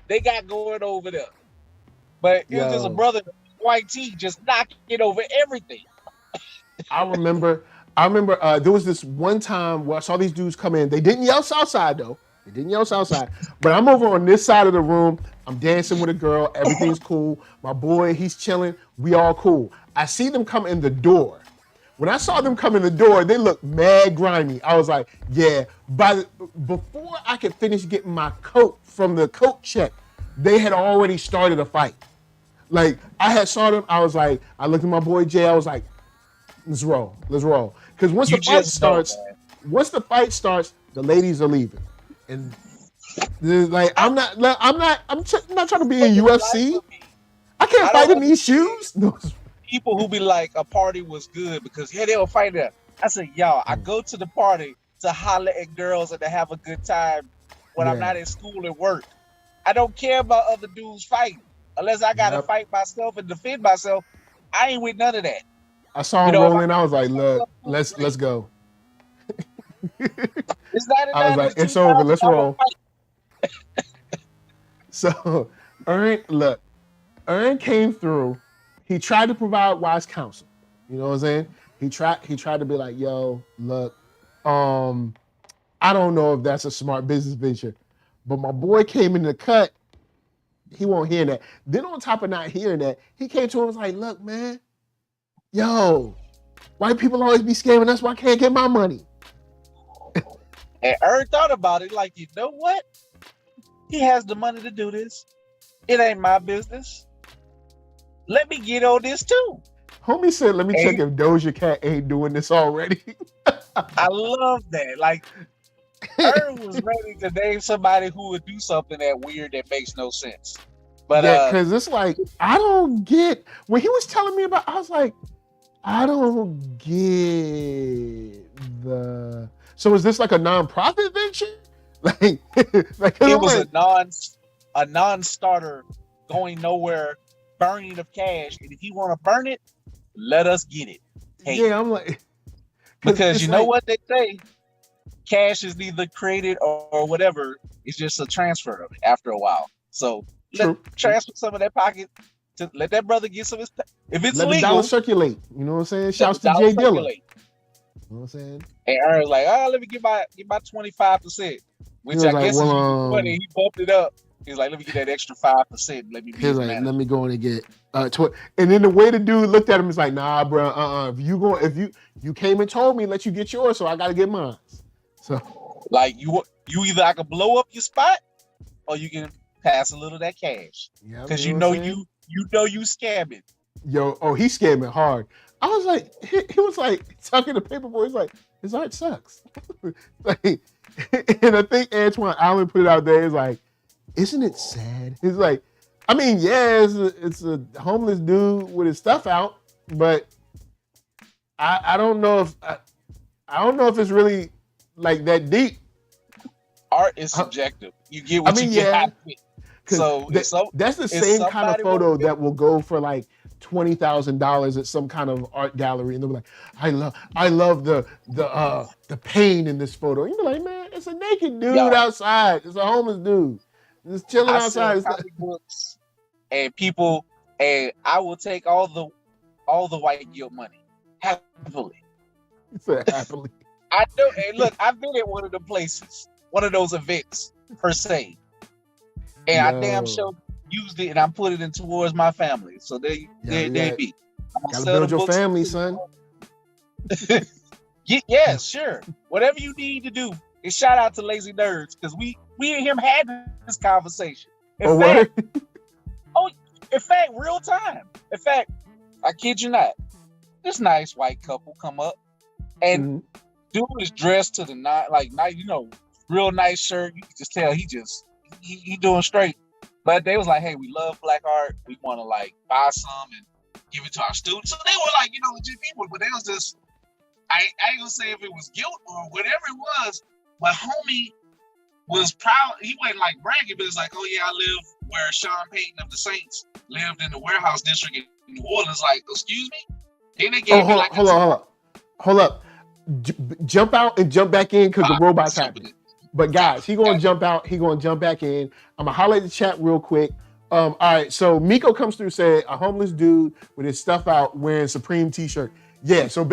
they got going over there. But it was just a brother in white tee just knocking over everything. I remember there was this one time where I saw these dudes come in. They didn't yell Southside, though. But I'm over on this side of the room. I'm dancing with a girl. Everything's cool. My boy, he's chilling. We all cool. I see them come in the door. When I saw them come in the door, they looked mad grimy. I was like, yeah. Before I could finish getting my coat from the coat check, they had already started a fight. Like, I had saw them, I was like, I looked at my boy Jay, I was like, let's roll. Because once the fight starts, the ladies are leaving. And like, I'm not trying to be in UFC. I can't fight in these shoes. No. People who be like, a party was good because they'll fight there. I said, y'all, I go to the party to holler at girls and to have a good time when I'm not in school and work. I don't care about other dudes fighting unless I gotta fight myself and defend myself. I ain't with none of that. I saw him rolling. I was like, look, let's go. It's not I was like, it's over. Let's roll. So Ern came through. He tried to provide wise counsel. You know what I'm saying? He tried to be like, yo, look, I don't know if that's a smart business venture, but my boy came in the cut. He won't hear that. Then on top of not hearing that, he came to him and was like, look, man, yo, white people always be scamming us. Why I can't get my money? And Ern thought about it like, you know what? He has the money to do this. It ain't my business. Let me get on this too. Homie said, let me check if Doja Cat ain't doing this already. I love that. Like, Ern was ready to name somebody who would do something that weird that makes no sense. But because it's like, I don't get, when he was telling me about, I was like, I don't get so is this like a non-profit venture? Like it was a non-starter going nowhere, burning of cash, and if you want to burn it, let us get it. Hey. Yeah, I'm like, because you know what they say, cash is neither created or whatever. It's just a transfer of it after a while. So transfer some of that pocket to let that brother get some of his. If it's let legal, the dollar circulate. You know what I'm saying? Shouts to Jay Dilla. You know what I'm saying? And Aaron's like, oh, let me get my 25%, which was I like, guess is well, funny. He bumped it up. He's like, let me get that extra 5%. Let me be his manager. Let me go in and get and then the way the dude looked at him is like, nah, bro, if you came and told me, let you get yours, so I gotta get mine. So like you either I can blow up your spot or you can pass a little of that cash. Because you know you scamming. Yo, he's scamming hard. I was like, he was like talking to Paperboy. He's like, his art sucks. Like, and I think Antoine Allen put it out there. He's like, isn't it sad? He's like, I mean, yeah, it's a homeless dude with his stuff out, but I don't know if I don't know if it's really like that deep. Art is subjective. You get what you get out of it. So that's the same kind of photo that will go for like $20,000 at some kind of art gallery, and they'll be like, I love the pain in this photo. You'll be like, man, it's a naked dude outside. It's a homeless dude. Just chilling outside. Comic books and people, and I will take all the white guilt money happily. He said happily. I know. And look, I've been at one of the places, one of those events per se, and I damn sure used it, and I put it in towards my family. So they be. Gotta build your family, son. Yeah, sure. Whatever you need to do. And shout out to Lazy Nerds, because we and him had this conversation. In fact, real time. In fact, I kid you not, this nice white couple come up, and dude is dressed to the night, real nice shirt. You can just tell he doing straight. But they was like, hey, we love black art. We want to like buy some and give it to our students. So they were like, legit people, but they was just, I ain't gonna say if it was guilt or whatever it was. But homie was proud. He wasn't like bragging, but it's like, oh yeah, I live where Sean Payton of the Saints lived in the warehouse district in New Orleans. Like, excuse me? Then they gave me like, hold up. Jump out and jump back in because the robot's happening. But guys, he gonna jump out. He gonna jump back in. I'm gonna highlight the chat real quick. All right, so Miko comes through, said a homeless dude with his stuff out wearing Supreme t-shirt. Yeah, so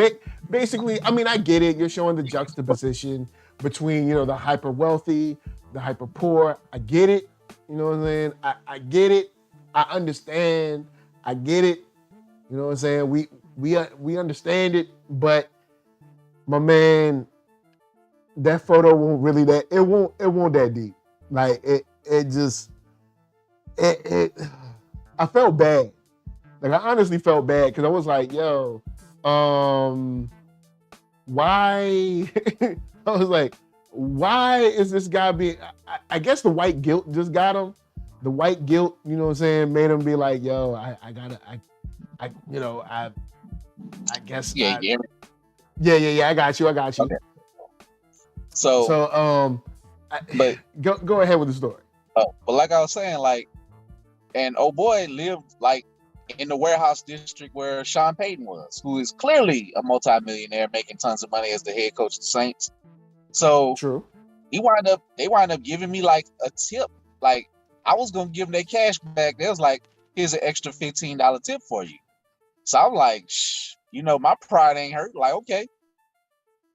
basically, I mean, I get it. You're showing the juxtaposition between, the hyper wealthy, the hyper poor. I get it. You know what I'm saying? I get it. I understand. I get it. You know what I'm saying? We understand it, but my man, that photo won't really it won't that deep. Like I felt bad. Like I honestly felt bad because I was like, yo, why? I was like, why is this guy being? I guess the white guilt just got him. The white guilt, you know what I'm saying, made him be like, yo, I guess. Yeah, I got you. Okay. So but go ahead with the story. But like I was saying, like, and oh boy lived like in the warehouse district where Sean Payton was, who is clearly a multimillionaire making tons of money as the head coach of the Saints. So true. They wind up giving me like a tip. Like I was gonna give them their cash back. They was like, here's an extra $15 tip for you. So I'm like, my pride ain't hurt. Like, okay,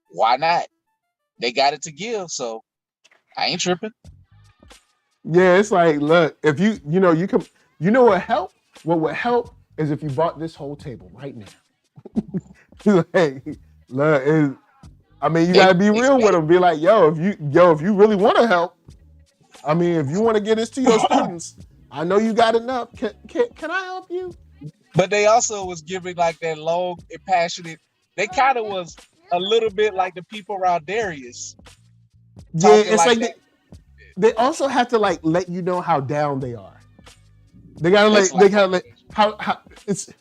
why not? They got it to give, so I ain't tripping. Yeah, it's like, look, if you what help? What would help is if you bought this whole table right now. Like, look, you gotta be real with them. Be like, if you really want to help, if you want to get this to your students, I know you got enough. Can I help you? But they also was giving like that long and passionate. They kind of was a little bit like the people around Darius. Yeah, it's like they also have to like let you know how down they are. They gotta how it's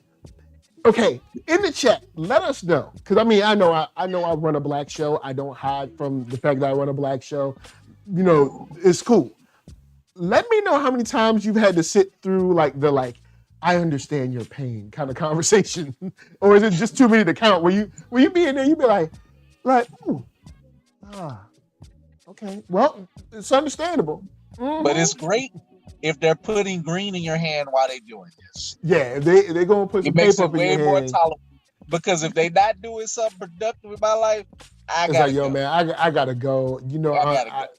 okay. In the chat, let us know. Because I know I run a black show. I don't hide from the fact that I run a black show. It's cool. Let me know how many times you've had to sit through like the I understand your pain kind of conversation. Or is it just too many to count? Where you be in there, you be like, okay, well, it's understandable. Mm-hmm. But it's great if they're putting green in your hand while they're doing this. Yeah, they're gonna put some paper up in your hand. It makes it way more tolerable Because if they not doing something productive in my life, I It's gotta like, yo, go. man, I gotta go. You know, I gotta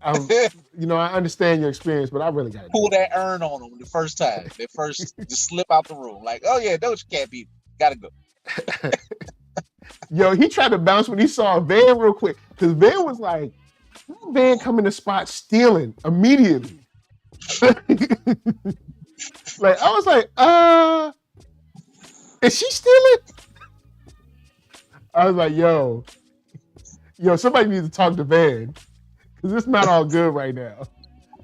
I'm, go. you know, I understand your experience, but I really gotta Pull go. that urn on them the first time. They first just slip out the room. Like, oh yeah, Doja Cat people. Gotta go. Yo, he tried to bounce when he saw Van real quick. Because Van was like, Van come in the spot stealing immediately. Like, I was like, is she stealing? I was like, yo, somebody needs to talk to Van. Because it's not all good right now.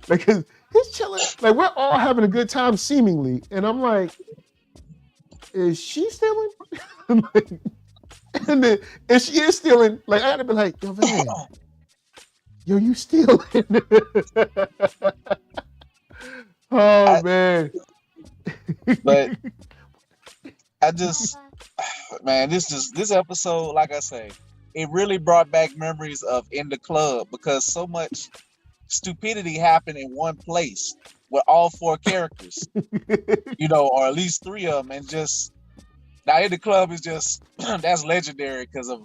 Like, cause he's chilling. Like, we're all having a good time seemingly. And I'm like, is she stealing? Like, and then if she is stealing, like, I gotta be like, yo, Van, yo, you stealing. Man. But I just, man, this episode, like I say, it really brought back memories of in the club because so much stupidity happened in one place with all 4 characters, or at least 3 of them, and just now in the club is just that's legendary because of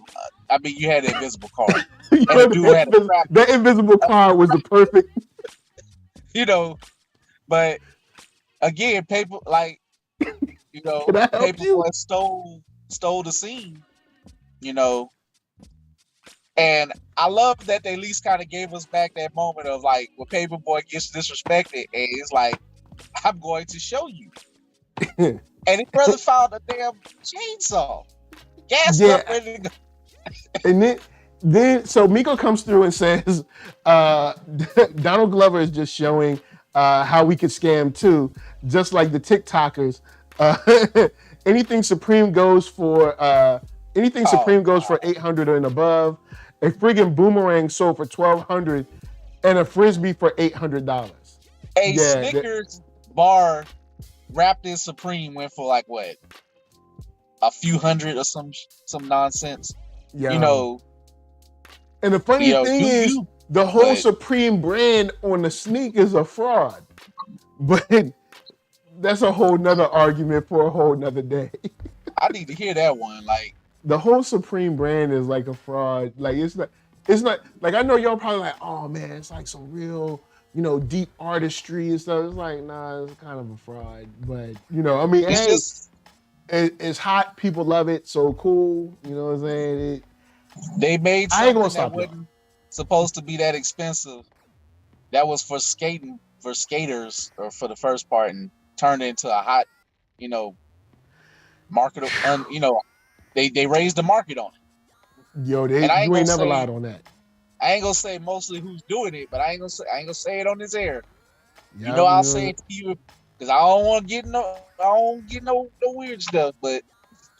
you had the invisible card and the dude had a trap. That invisible card was the perfect, but again, paper like Paperboy stole the scene, and I love that they at least kind of gave us back that moment of like when Paperboy gets disrespected and it's like, I'm going to show you. And his brother found a damn chainsaw. Gas up ready to go. And then so Miko comes through and says, Donald Glover is just showing how we could scam too, just like the TikTokers. Anything Supreme goes for Supreme goes for $800 and above. A friggin' boomerang sold for $1,200 and a frisbee for $800. A Snickers bar wrapped in Supreme went for like what? A few hundred or some nonsense. Yeah. And the funny thing is, the whole Supreme brand on the sneak is a fraud. But that's a whole nother argument for a whole nother day. I need to hear that one. Like, the whole Supreme brand is like a fraud. Like, it's not like, I know y'all probably like, oh man, it's like some real, deep artistry and stuff. It's like, nah, it's kind of a fraud. But, I mean, it's hot. People love it. So cool. You know what I'm saying? They made something that wasn't supposed to be that expensive. That was for skaters or for the first part, and turned it into a hot, market. They raised the market on it. Yo, you ain't never lied on that. I ain't gonna say mostly who's doing it, but I ain't gonna say it on this air. Yeah, I'll say it to you because I don't want to get no weird stuff. But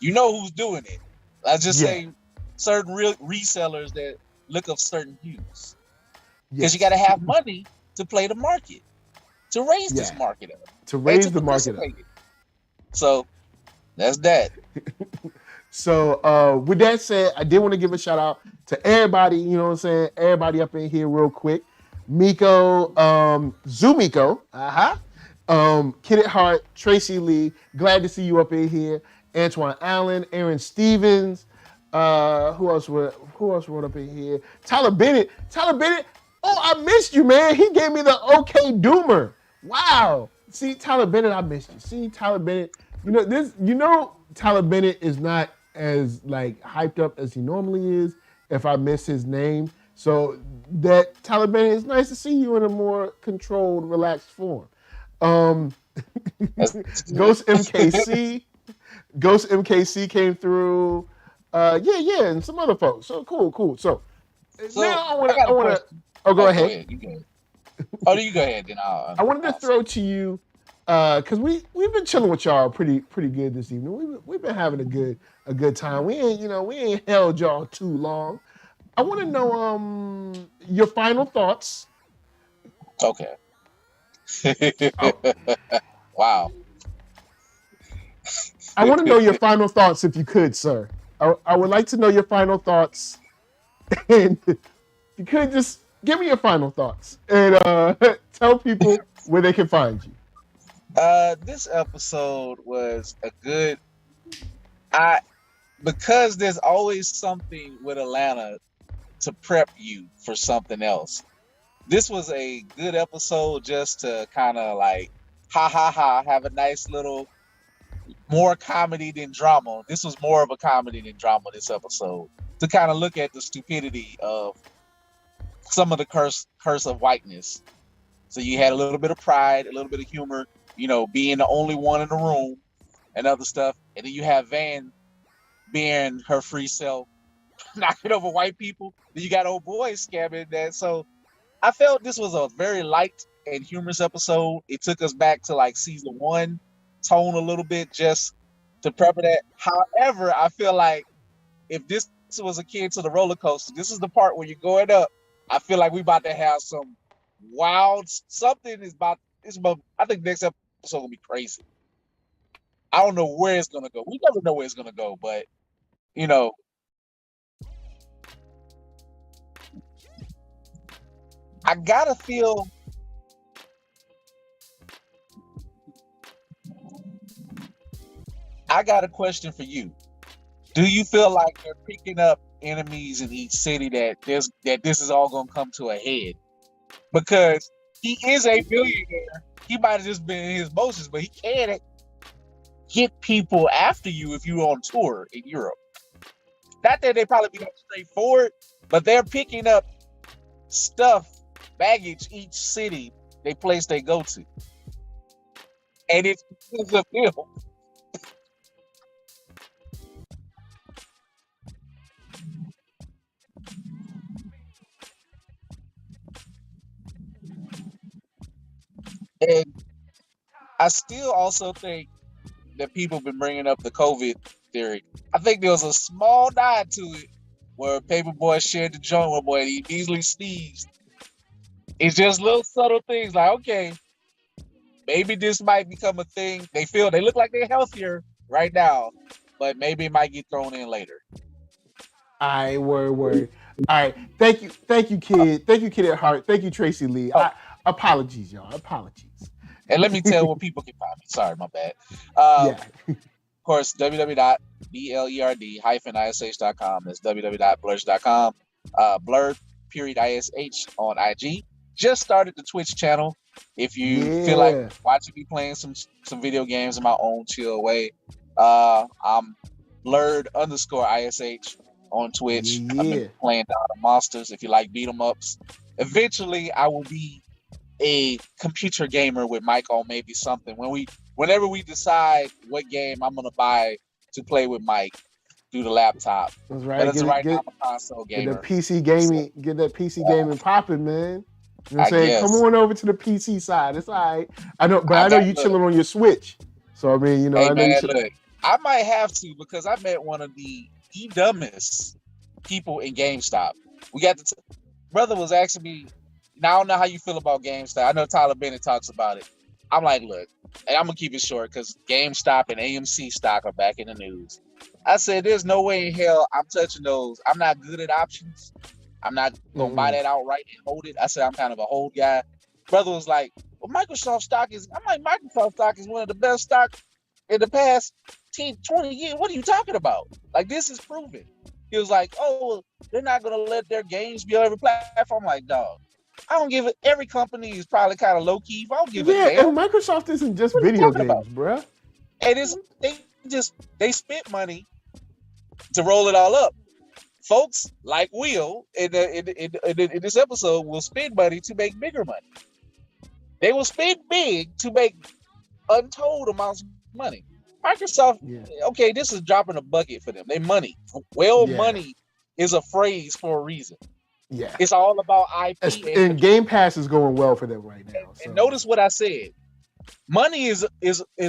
you know who's doing it. I just say certain real resellers that look up certain hues because you got to have money to play the market, to raise this market up, to raise the market up. So that's that. So with that said, I did want to give a shout out to everybody, you know what I'm saying? Everybody up in here real quick. Miko, Zumiko, Kid at Heart, Tracy Lee, glad to see you up in here. Antoine Allen, Aaron Stevens, who else wrote up in here? Tyler Bennett, oh, I missed you, man. He gave me the okay doomer. Wow. See, Tyler Bennett, I missed you. See, Tyler Bennett, Tyler Bennett is not as like hyped up as he normally is if I miss his name. So that Tyler Bennett, it's nice to see you in a more controlled, relaxed form. Ghost MKC came through. And some other folks. So cool. So now I want to. Oh, go ahead. You go ahead. Then I wanted to throw to you because we've been chilling with y'all pretty good this evening. We've been having a good time. We ain't held y'all too long. I want to know your final thoughts. Okay. Wow. I want to know your final thoughts if you could, sir. I would like to know your final thoughts. And you could just give me your final thoughts and tell people where they can find you. This episode was a good. I because there's always something with Atlanta to prep you for something else. This was a good episode just to kind of like, ha ha ha, have a nice little, more comedy than drama. This was more of a comedy than drama, this episode. To kind of look at the stupidity of some of the curse of whiteness. So you had a little bit of pride, a little bit of humor, you know, being the only one in the room and other stuff. And then you have Van being her free self, knocking over white people. Then you got old boys scamming that. So I felt this was a very light and humorous episode. It took us back to like season 1 tone a little bit just to prep that. However, I feel like if this was akin to the roller coaster, this is the part where you're going up. I feel like we about to have some wild something is about. I think next episode will be crazy. I don't know where it's gonna go. We never know where it's gonna go, but you know, I gotta feel. I got a question for you. Do you feel like they're picking up enemies in each city that this is all gonna come to a head? Because he is a billionaire. He might have just been in his motions, but he can get people after you if you're on tour in Europe. Not that they probably be going straightforward, but they're picking up stuff, baggage each city, place they go to. And it's because of him. And I still also think that people have been bringing up the COVID theory. I think there was a small nod to it where Paperboy shared the joint with boy, he easily sneezed. It's just little subtle things like, okay, maybe this might become a thing. They look like they're healthier right now, but maybe it might get thrown in later. All right, word. All right, thank you, kid. Thank you, kid at heart. Thank you, Tracy Lee. Apologies, y'all. Apologies. And let me tell where people can find me. Sorry, my bad. Yeah. Of course, www.blerd-ish.com. That's www.blerd.com. Blerd-ish on IG. Just started the Twitch channel. If you feel like watching me playing some video games in my own chill way, I'm Blerd_ish on Twitch. I've been playing Down the Monsters. If you like beat 'em ups, eventually I will be a computer gamer with Mike on maybe something. Whenever we decide what game I'm gonna buy to play with Mike through the laptop. That's right. But right now I'm a console gamer. Get that PC gaming popping, man. You know what I'm saying? Come on over to the PC side. It's all right. I know you chilling on your Switch. So I mean, you know, look, I might have to because I met one of the dumbest people in GameStop. We got brother was asking me. Now I don't know how you feel about GameStop. I know Tyler Bennett talks about it. I'm like, look, and I'm gonna keep it short because GameStop and AMC stock are back in the news. I said, there's no way in hell I'm touching those. I'm not good at options. I'm not gonna buy that outright and hold it. I said I'm kind of a hold guy. Brother was like, well, Microsoft stock is. I'm like, Microsoft stock is one of the best stock in the past 10, 20 years. What are you talking about? Like, this is proven. He was like, oh, they're not gonna let their games be on every platform. I'm like, dog. I don't give it. Every company is probably kind of low key. I don't give a damn. Yeah, and Microsoft isn't just video games, bro. And they spent money to roll it all up. Folks like Will in this episode will spend money to make bigger money. They will spend big to make untold amounts of money. Microsoft, okay, this is dropping a bucket for them. They money. Money is a phrase for a reason. Yeah, it's all about IP. And Game Pass is going well for them right now. So. And notice what I said. Money is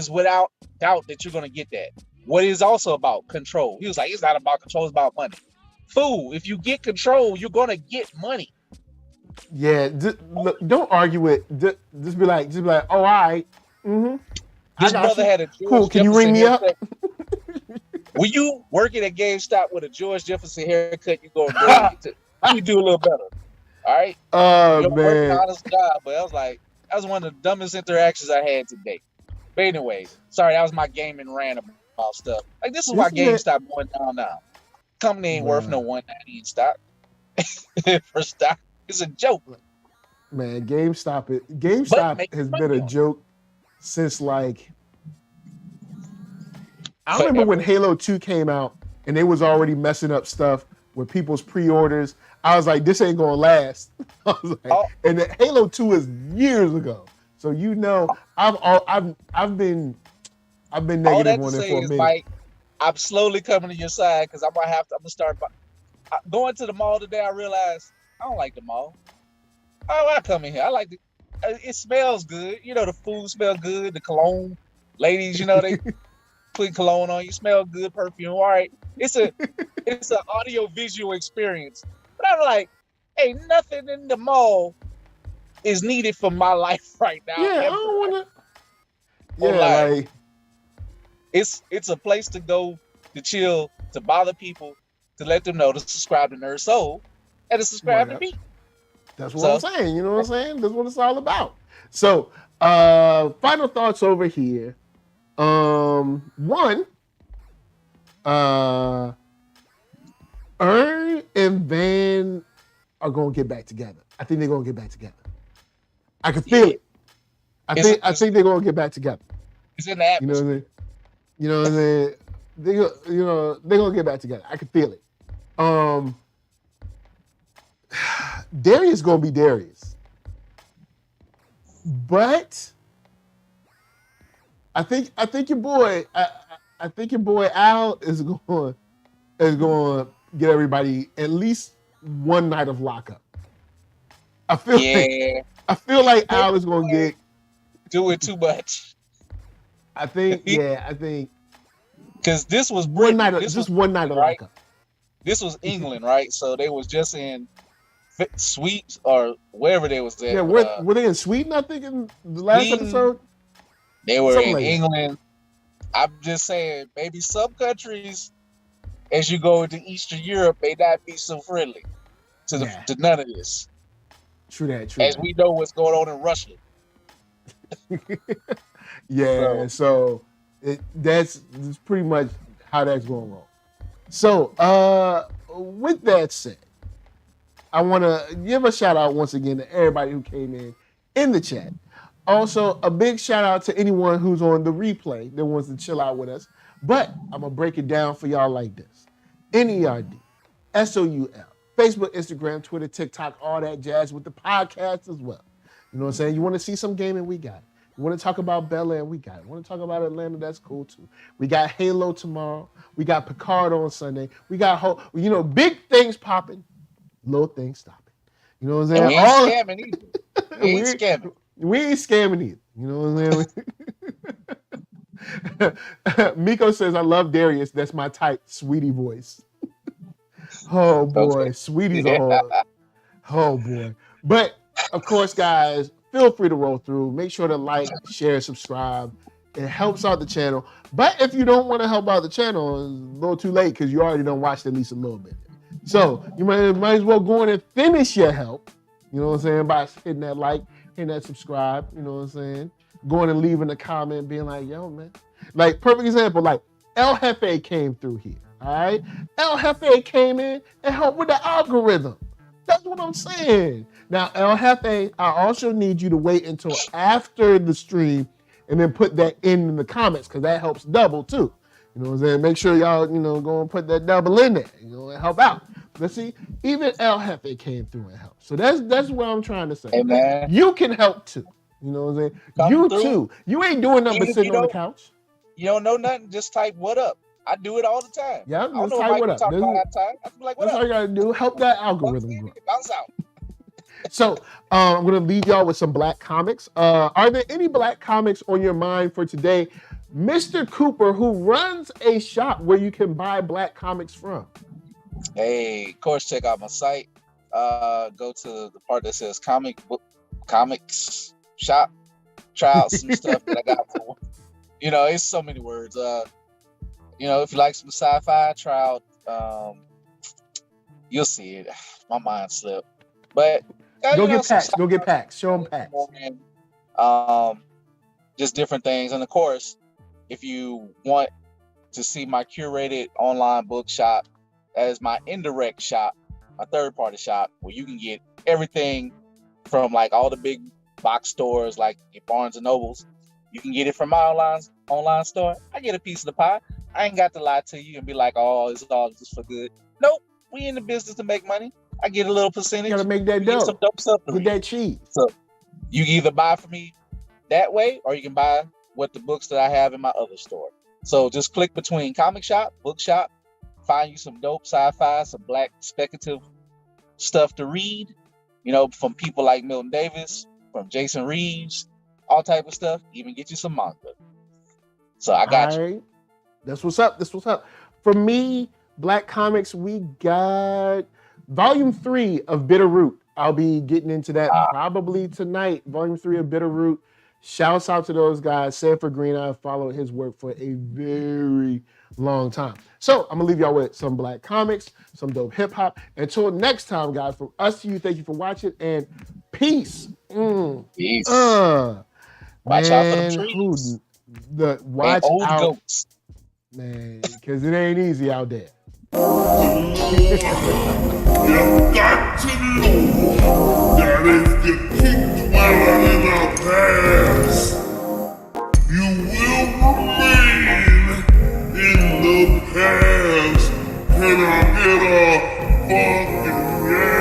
without doubt that you're going to get that. What is also about control. He was like, it's not about control, it's about money. Fool, if you get control, you're going to get money. Yeah, look, don't argue it. Just be like, oh, all right. Mm-hmm. This brother had a George cool. Can you ring me up? When you working at GameStop with a George Jefferson haircut, you go you do a little better. All right. Oh, you man. Work an honest job, but I was like, that was one of the dumbest interactions I had today. But anyway, sorry, that was my gaming rant about stuff. Like this is This why is GameStop going down now. Company ain't worth no $190 in stock. For stock, it's a joke. Man, But GameStop make has money been a on it. joke since like I Forever. remember when Halo 2 came out and they was already messing up stuff with people's pre-orders. I was like, this ain't gonna last. I was like, and the Halo 2 is years ago. So you know, I've been All negative that to on it say for a is, minute. Mike, I'm slowly coming to your side because I'm gonna start going to the mall today. I realized I don't like the mall. I come in here. I like it smells good. You know, the food smells good. The cologne, ladies, you know, they put cologne on. You smell good, perfume. All right, it's an audio visual experience. But I'm like, hey, nothing in the mall is needed for my life right now. Yeah, ever. I don't wanna. Or Yeah, like it's a place to go to chill, to bother people, to let them know to subscribe to NERDSoul and to subscribe to me. That's what I'm saying. You know what I'm saying? That's what it's all about. So, final thoughts over here. One, Ern and Van are gonna get back together. I think they're gonna get back together. I can feel it. I think they're gonna get back together. It's in the atmosphere. You know what I'm saying? They're gonna get back together. I can feel it. Darius gonna be Darius, but I think your boy Al is going to get everybody at least one night of lockup. I feel like Al is going to get do it too much. I think because this was one night of right? lockup. This was England, right? So they was just in Sweets or wherever they was at. Yeah, were they in Sweden? I think in the last episode they were in England. I'm just saying, maybe some countries, as you go into Eastern Europe, may not be so friendly to none of this. True that. As we know what's going on in Russia. Yeah, so that's pretty much how that's going to roll. So, with that said, I want to give a shout out once again to everybody who came in the chat. Also, a big shout out to anyone who's on the replay that wants to chill out with us. But I'm going to break it down for y'all like this. NERDSoul, Facebook, Instagram, Twitter, TikTok, all that jazz with the podcast as well. You know what I'm saying? You want to see some gaming? We got it. You want to talk about Bel Air? We got it. You want to talk about Atlanta? That's cool too. We got Halo tomorrow. We got Picard on Sunday. We got big things popping, little things stopping. You know what I'm saying? And we ain't scamming either. We ain't scamming. We ain't scamming either. You know what I'm saying? Miko says, I love Darius. That's my type, sweetie voice. Oh boy, okay. Sweetie's a whole. Oh boy. But of course, guys, feel free to roll through. Make sure to like, share, subscribe. It helps out the channel. But if you don't want to help out the channel, it's a little too late because you already done watched at least a little bit. So you might as well go in and finish your help. You know what I'm saying? By hitting that like, hitting that subscribe. You know what I'm saying? Going and leaving a comment, being like, yo, man. Like, perfect example, like El Jefe came through here. All right? El Jefe came in and helped with the algorithm. That's what I'm saying. Now, El Jefe, I also need you to wait until after the stream and then put that in the comments because that helps double too. You know what I'm saying? Make sure y'all, go and put that double in there. And help out. But see, even El Jefe came through and helped. So that's what I'm trying to say. Hey, man. You can help too. You know what I'm saying? You too. You ain't doing nothing but sitting on the couch. You don't know nothing, just type what up. I do it all the time. Yeah, just type what up. Talk about that time. I be like, what that's up? all you gotta do. Help that algorithm grow. Bounce out. So I'm gonna leave y'all with some black comics. Are there any black comics on your mind for today? Mr. Cooper, who runs a shop where you can buy black comics from. Hey, of course, check out my site. Go to the part that says comics shop. Try out some stuff that I got for. It's so many words. If you like some sci-fi, try out. You'll see it. My mind slipped. But go get packs. Go get packs. Show them packs. Just different things, and of course, if you want to see my curated online bookshop as my indirect shop, my third-party shop, where you can get everything from like all the big box stores like Barnes and Nobles. You can get it from my online store. I get a piece of the pie. I ain't got to lie to you and be like, oh, it's all just for good. Nope, we in the business to make money. I get a little percentage. You gotta make that dope. Get some dope stuff to get read. That cheap. So you can either buy from me that way, or you can buy with the books that I have in my other store. So just click between comic shop, bookshop, find you some dope sci-fi, some black speculative stuff to read, you know, from people like Milton Davis, from Jason Reeves, all type of stuff, even get you some manga. So I got you. That's what's up. That's what's up. For me, Black Comics, we got Volume 3 of Bitterroot. I'll be getting into that probably tonight. Volume 3 of Bitterroot. Shouts out to those guys. Sanford Green, I've followed his work for a very long time. So I'm going to leave y'all with some Black Comics, some dope hip-hop. Until next time, guys, from us to you, thank you for watching, and peace. Peace. Watch out for the trees. Watch old out. Goats. Man, because it ain't easy out there. You got to know that if you keep dwelling in the past, you will remain in the past. Can I get a fucking yeah?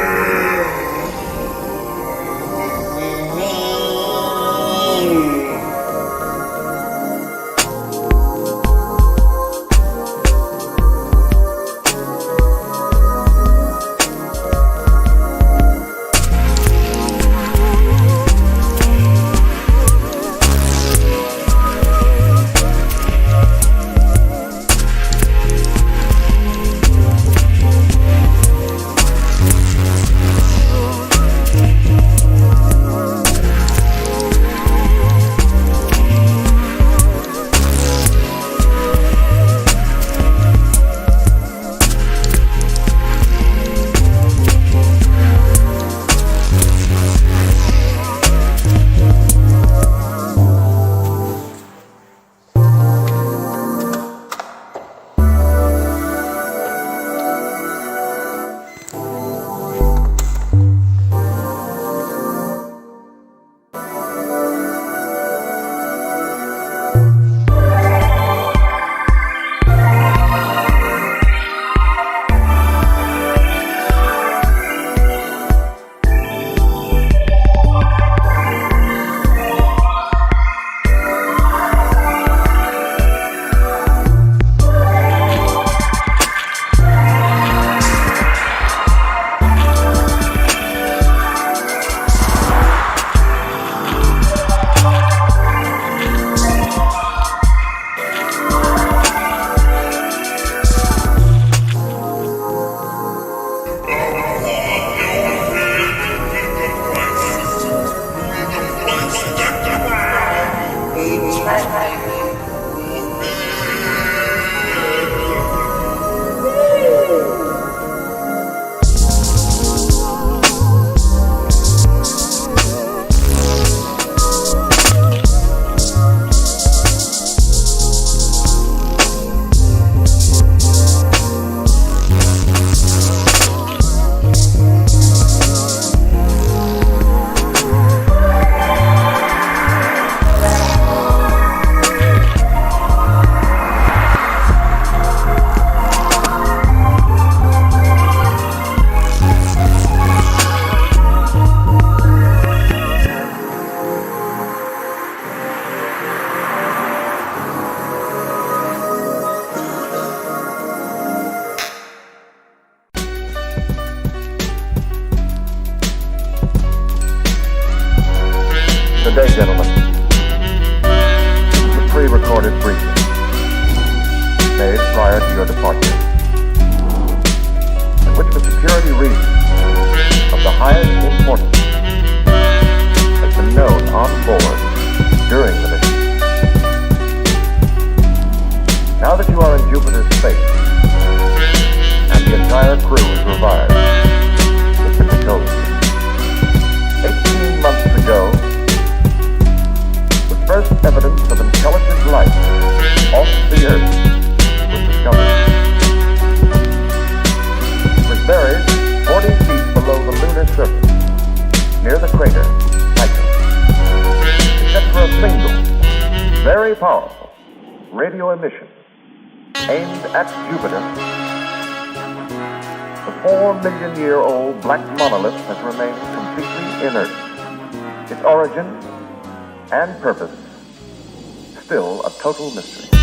Good day, gentlemen. This is a pre-recorded briefing made prior to your departure, in which, for security reasons of the highest importance, has been known on board during the mission. Now that you are in Jupiter's space, and the entire crew is revived, it can be told you. 18 months ago, the first evidence of intelligent life off the Earth radio emission aimed at Jupiter, the 4-million-year-old black monolith has remained completely inert. Its origin and purpose still a total mystery.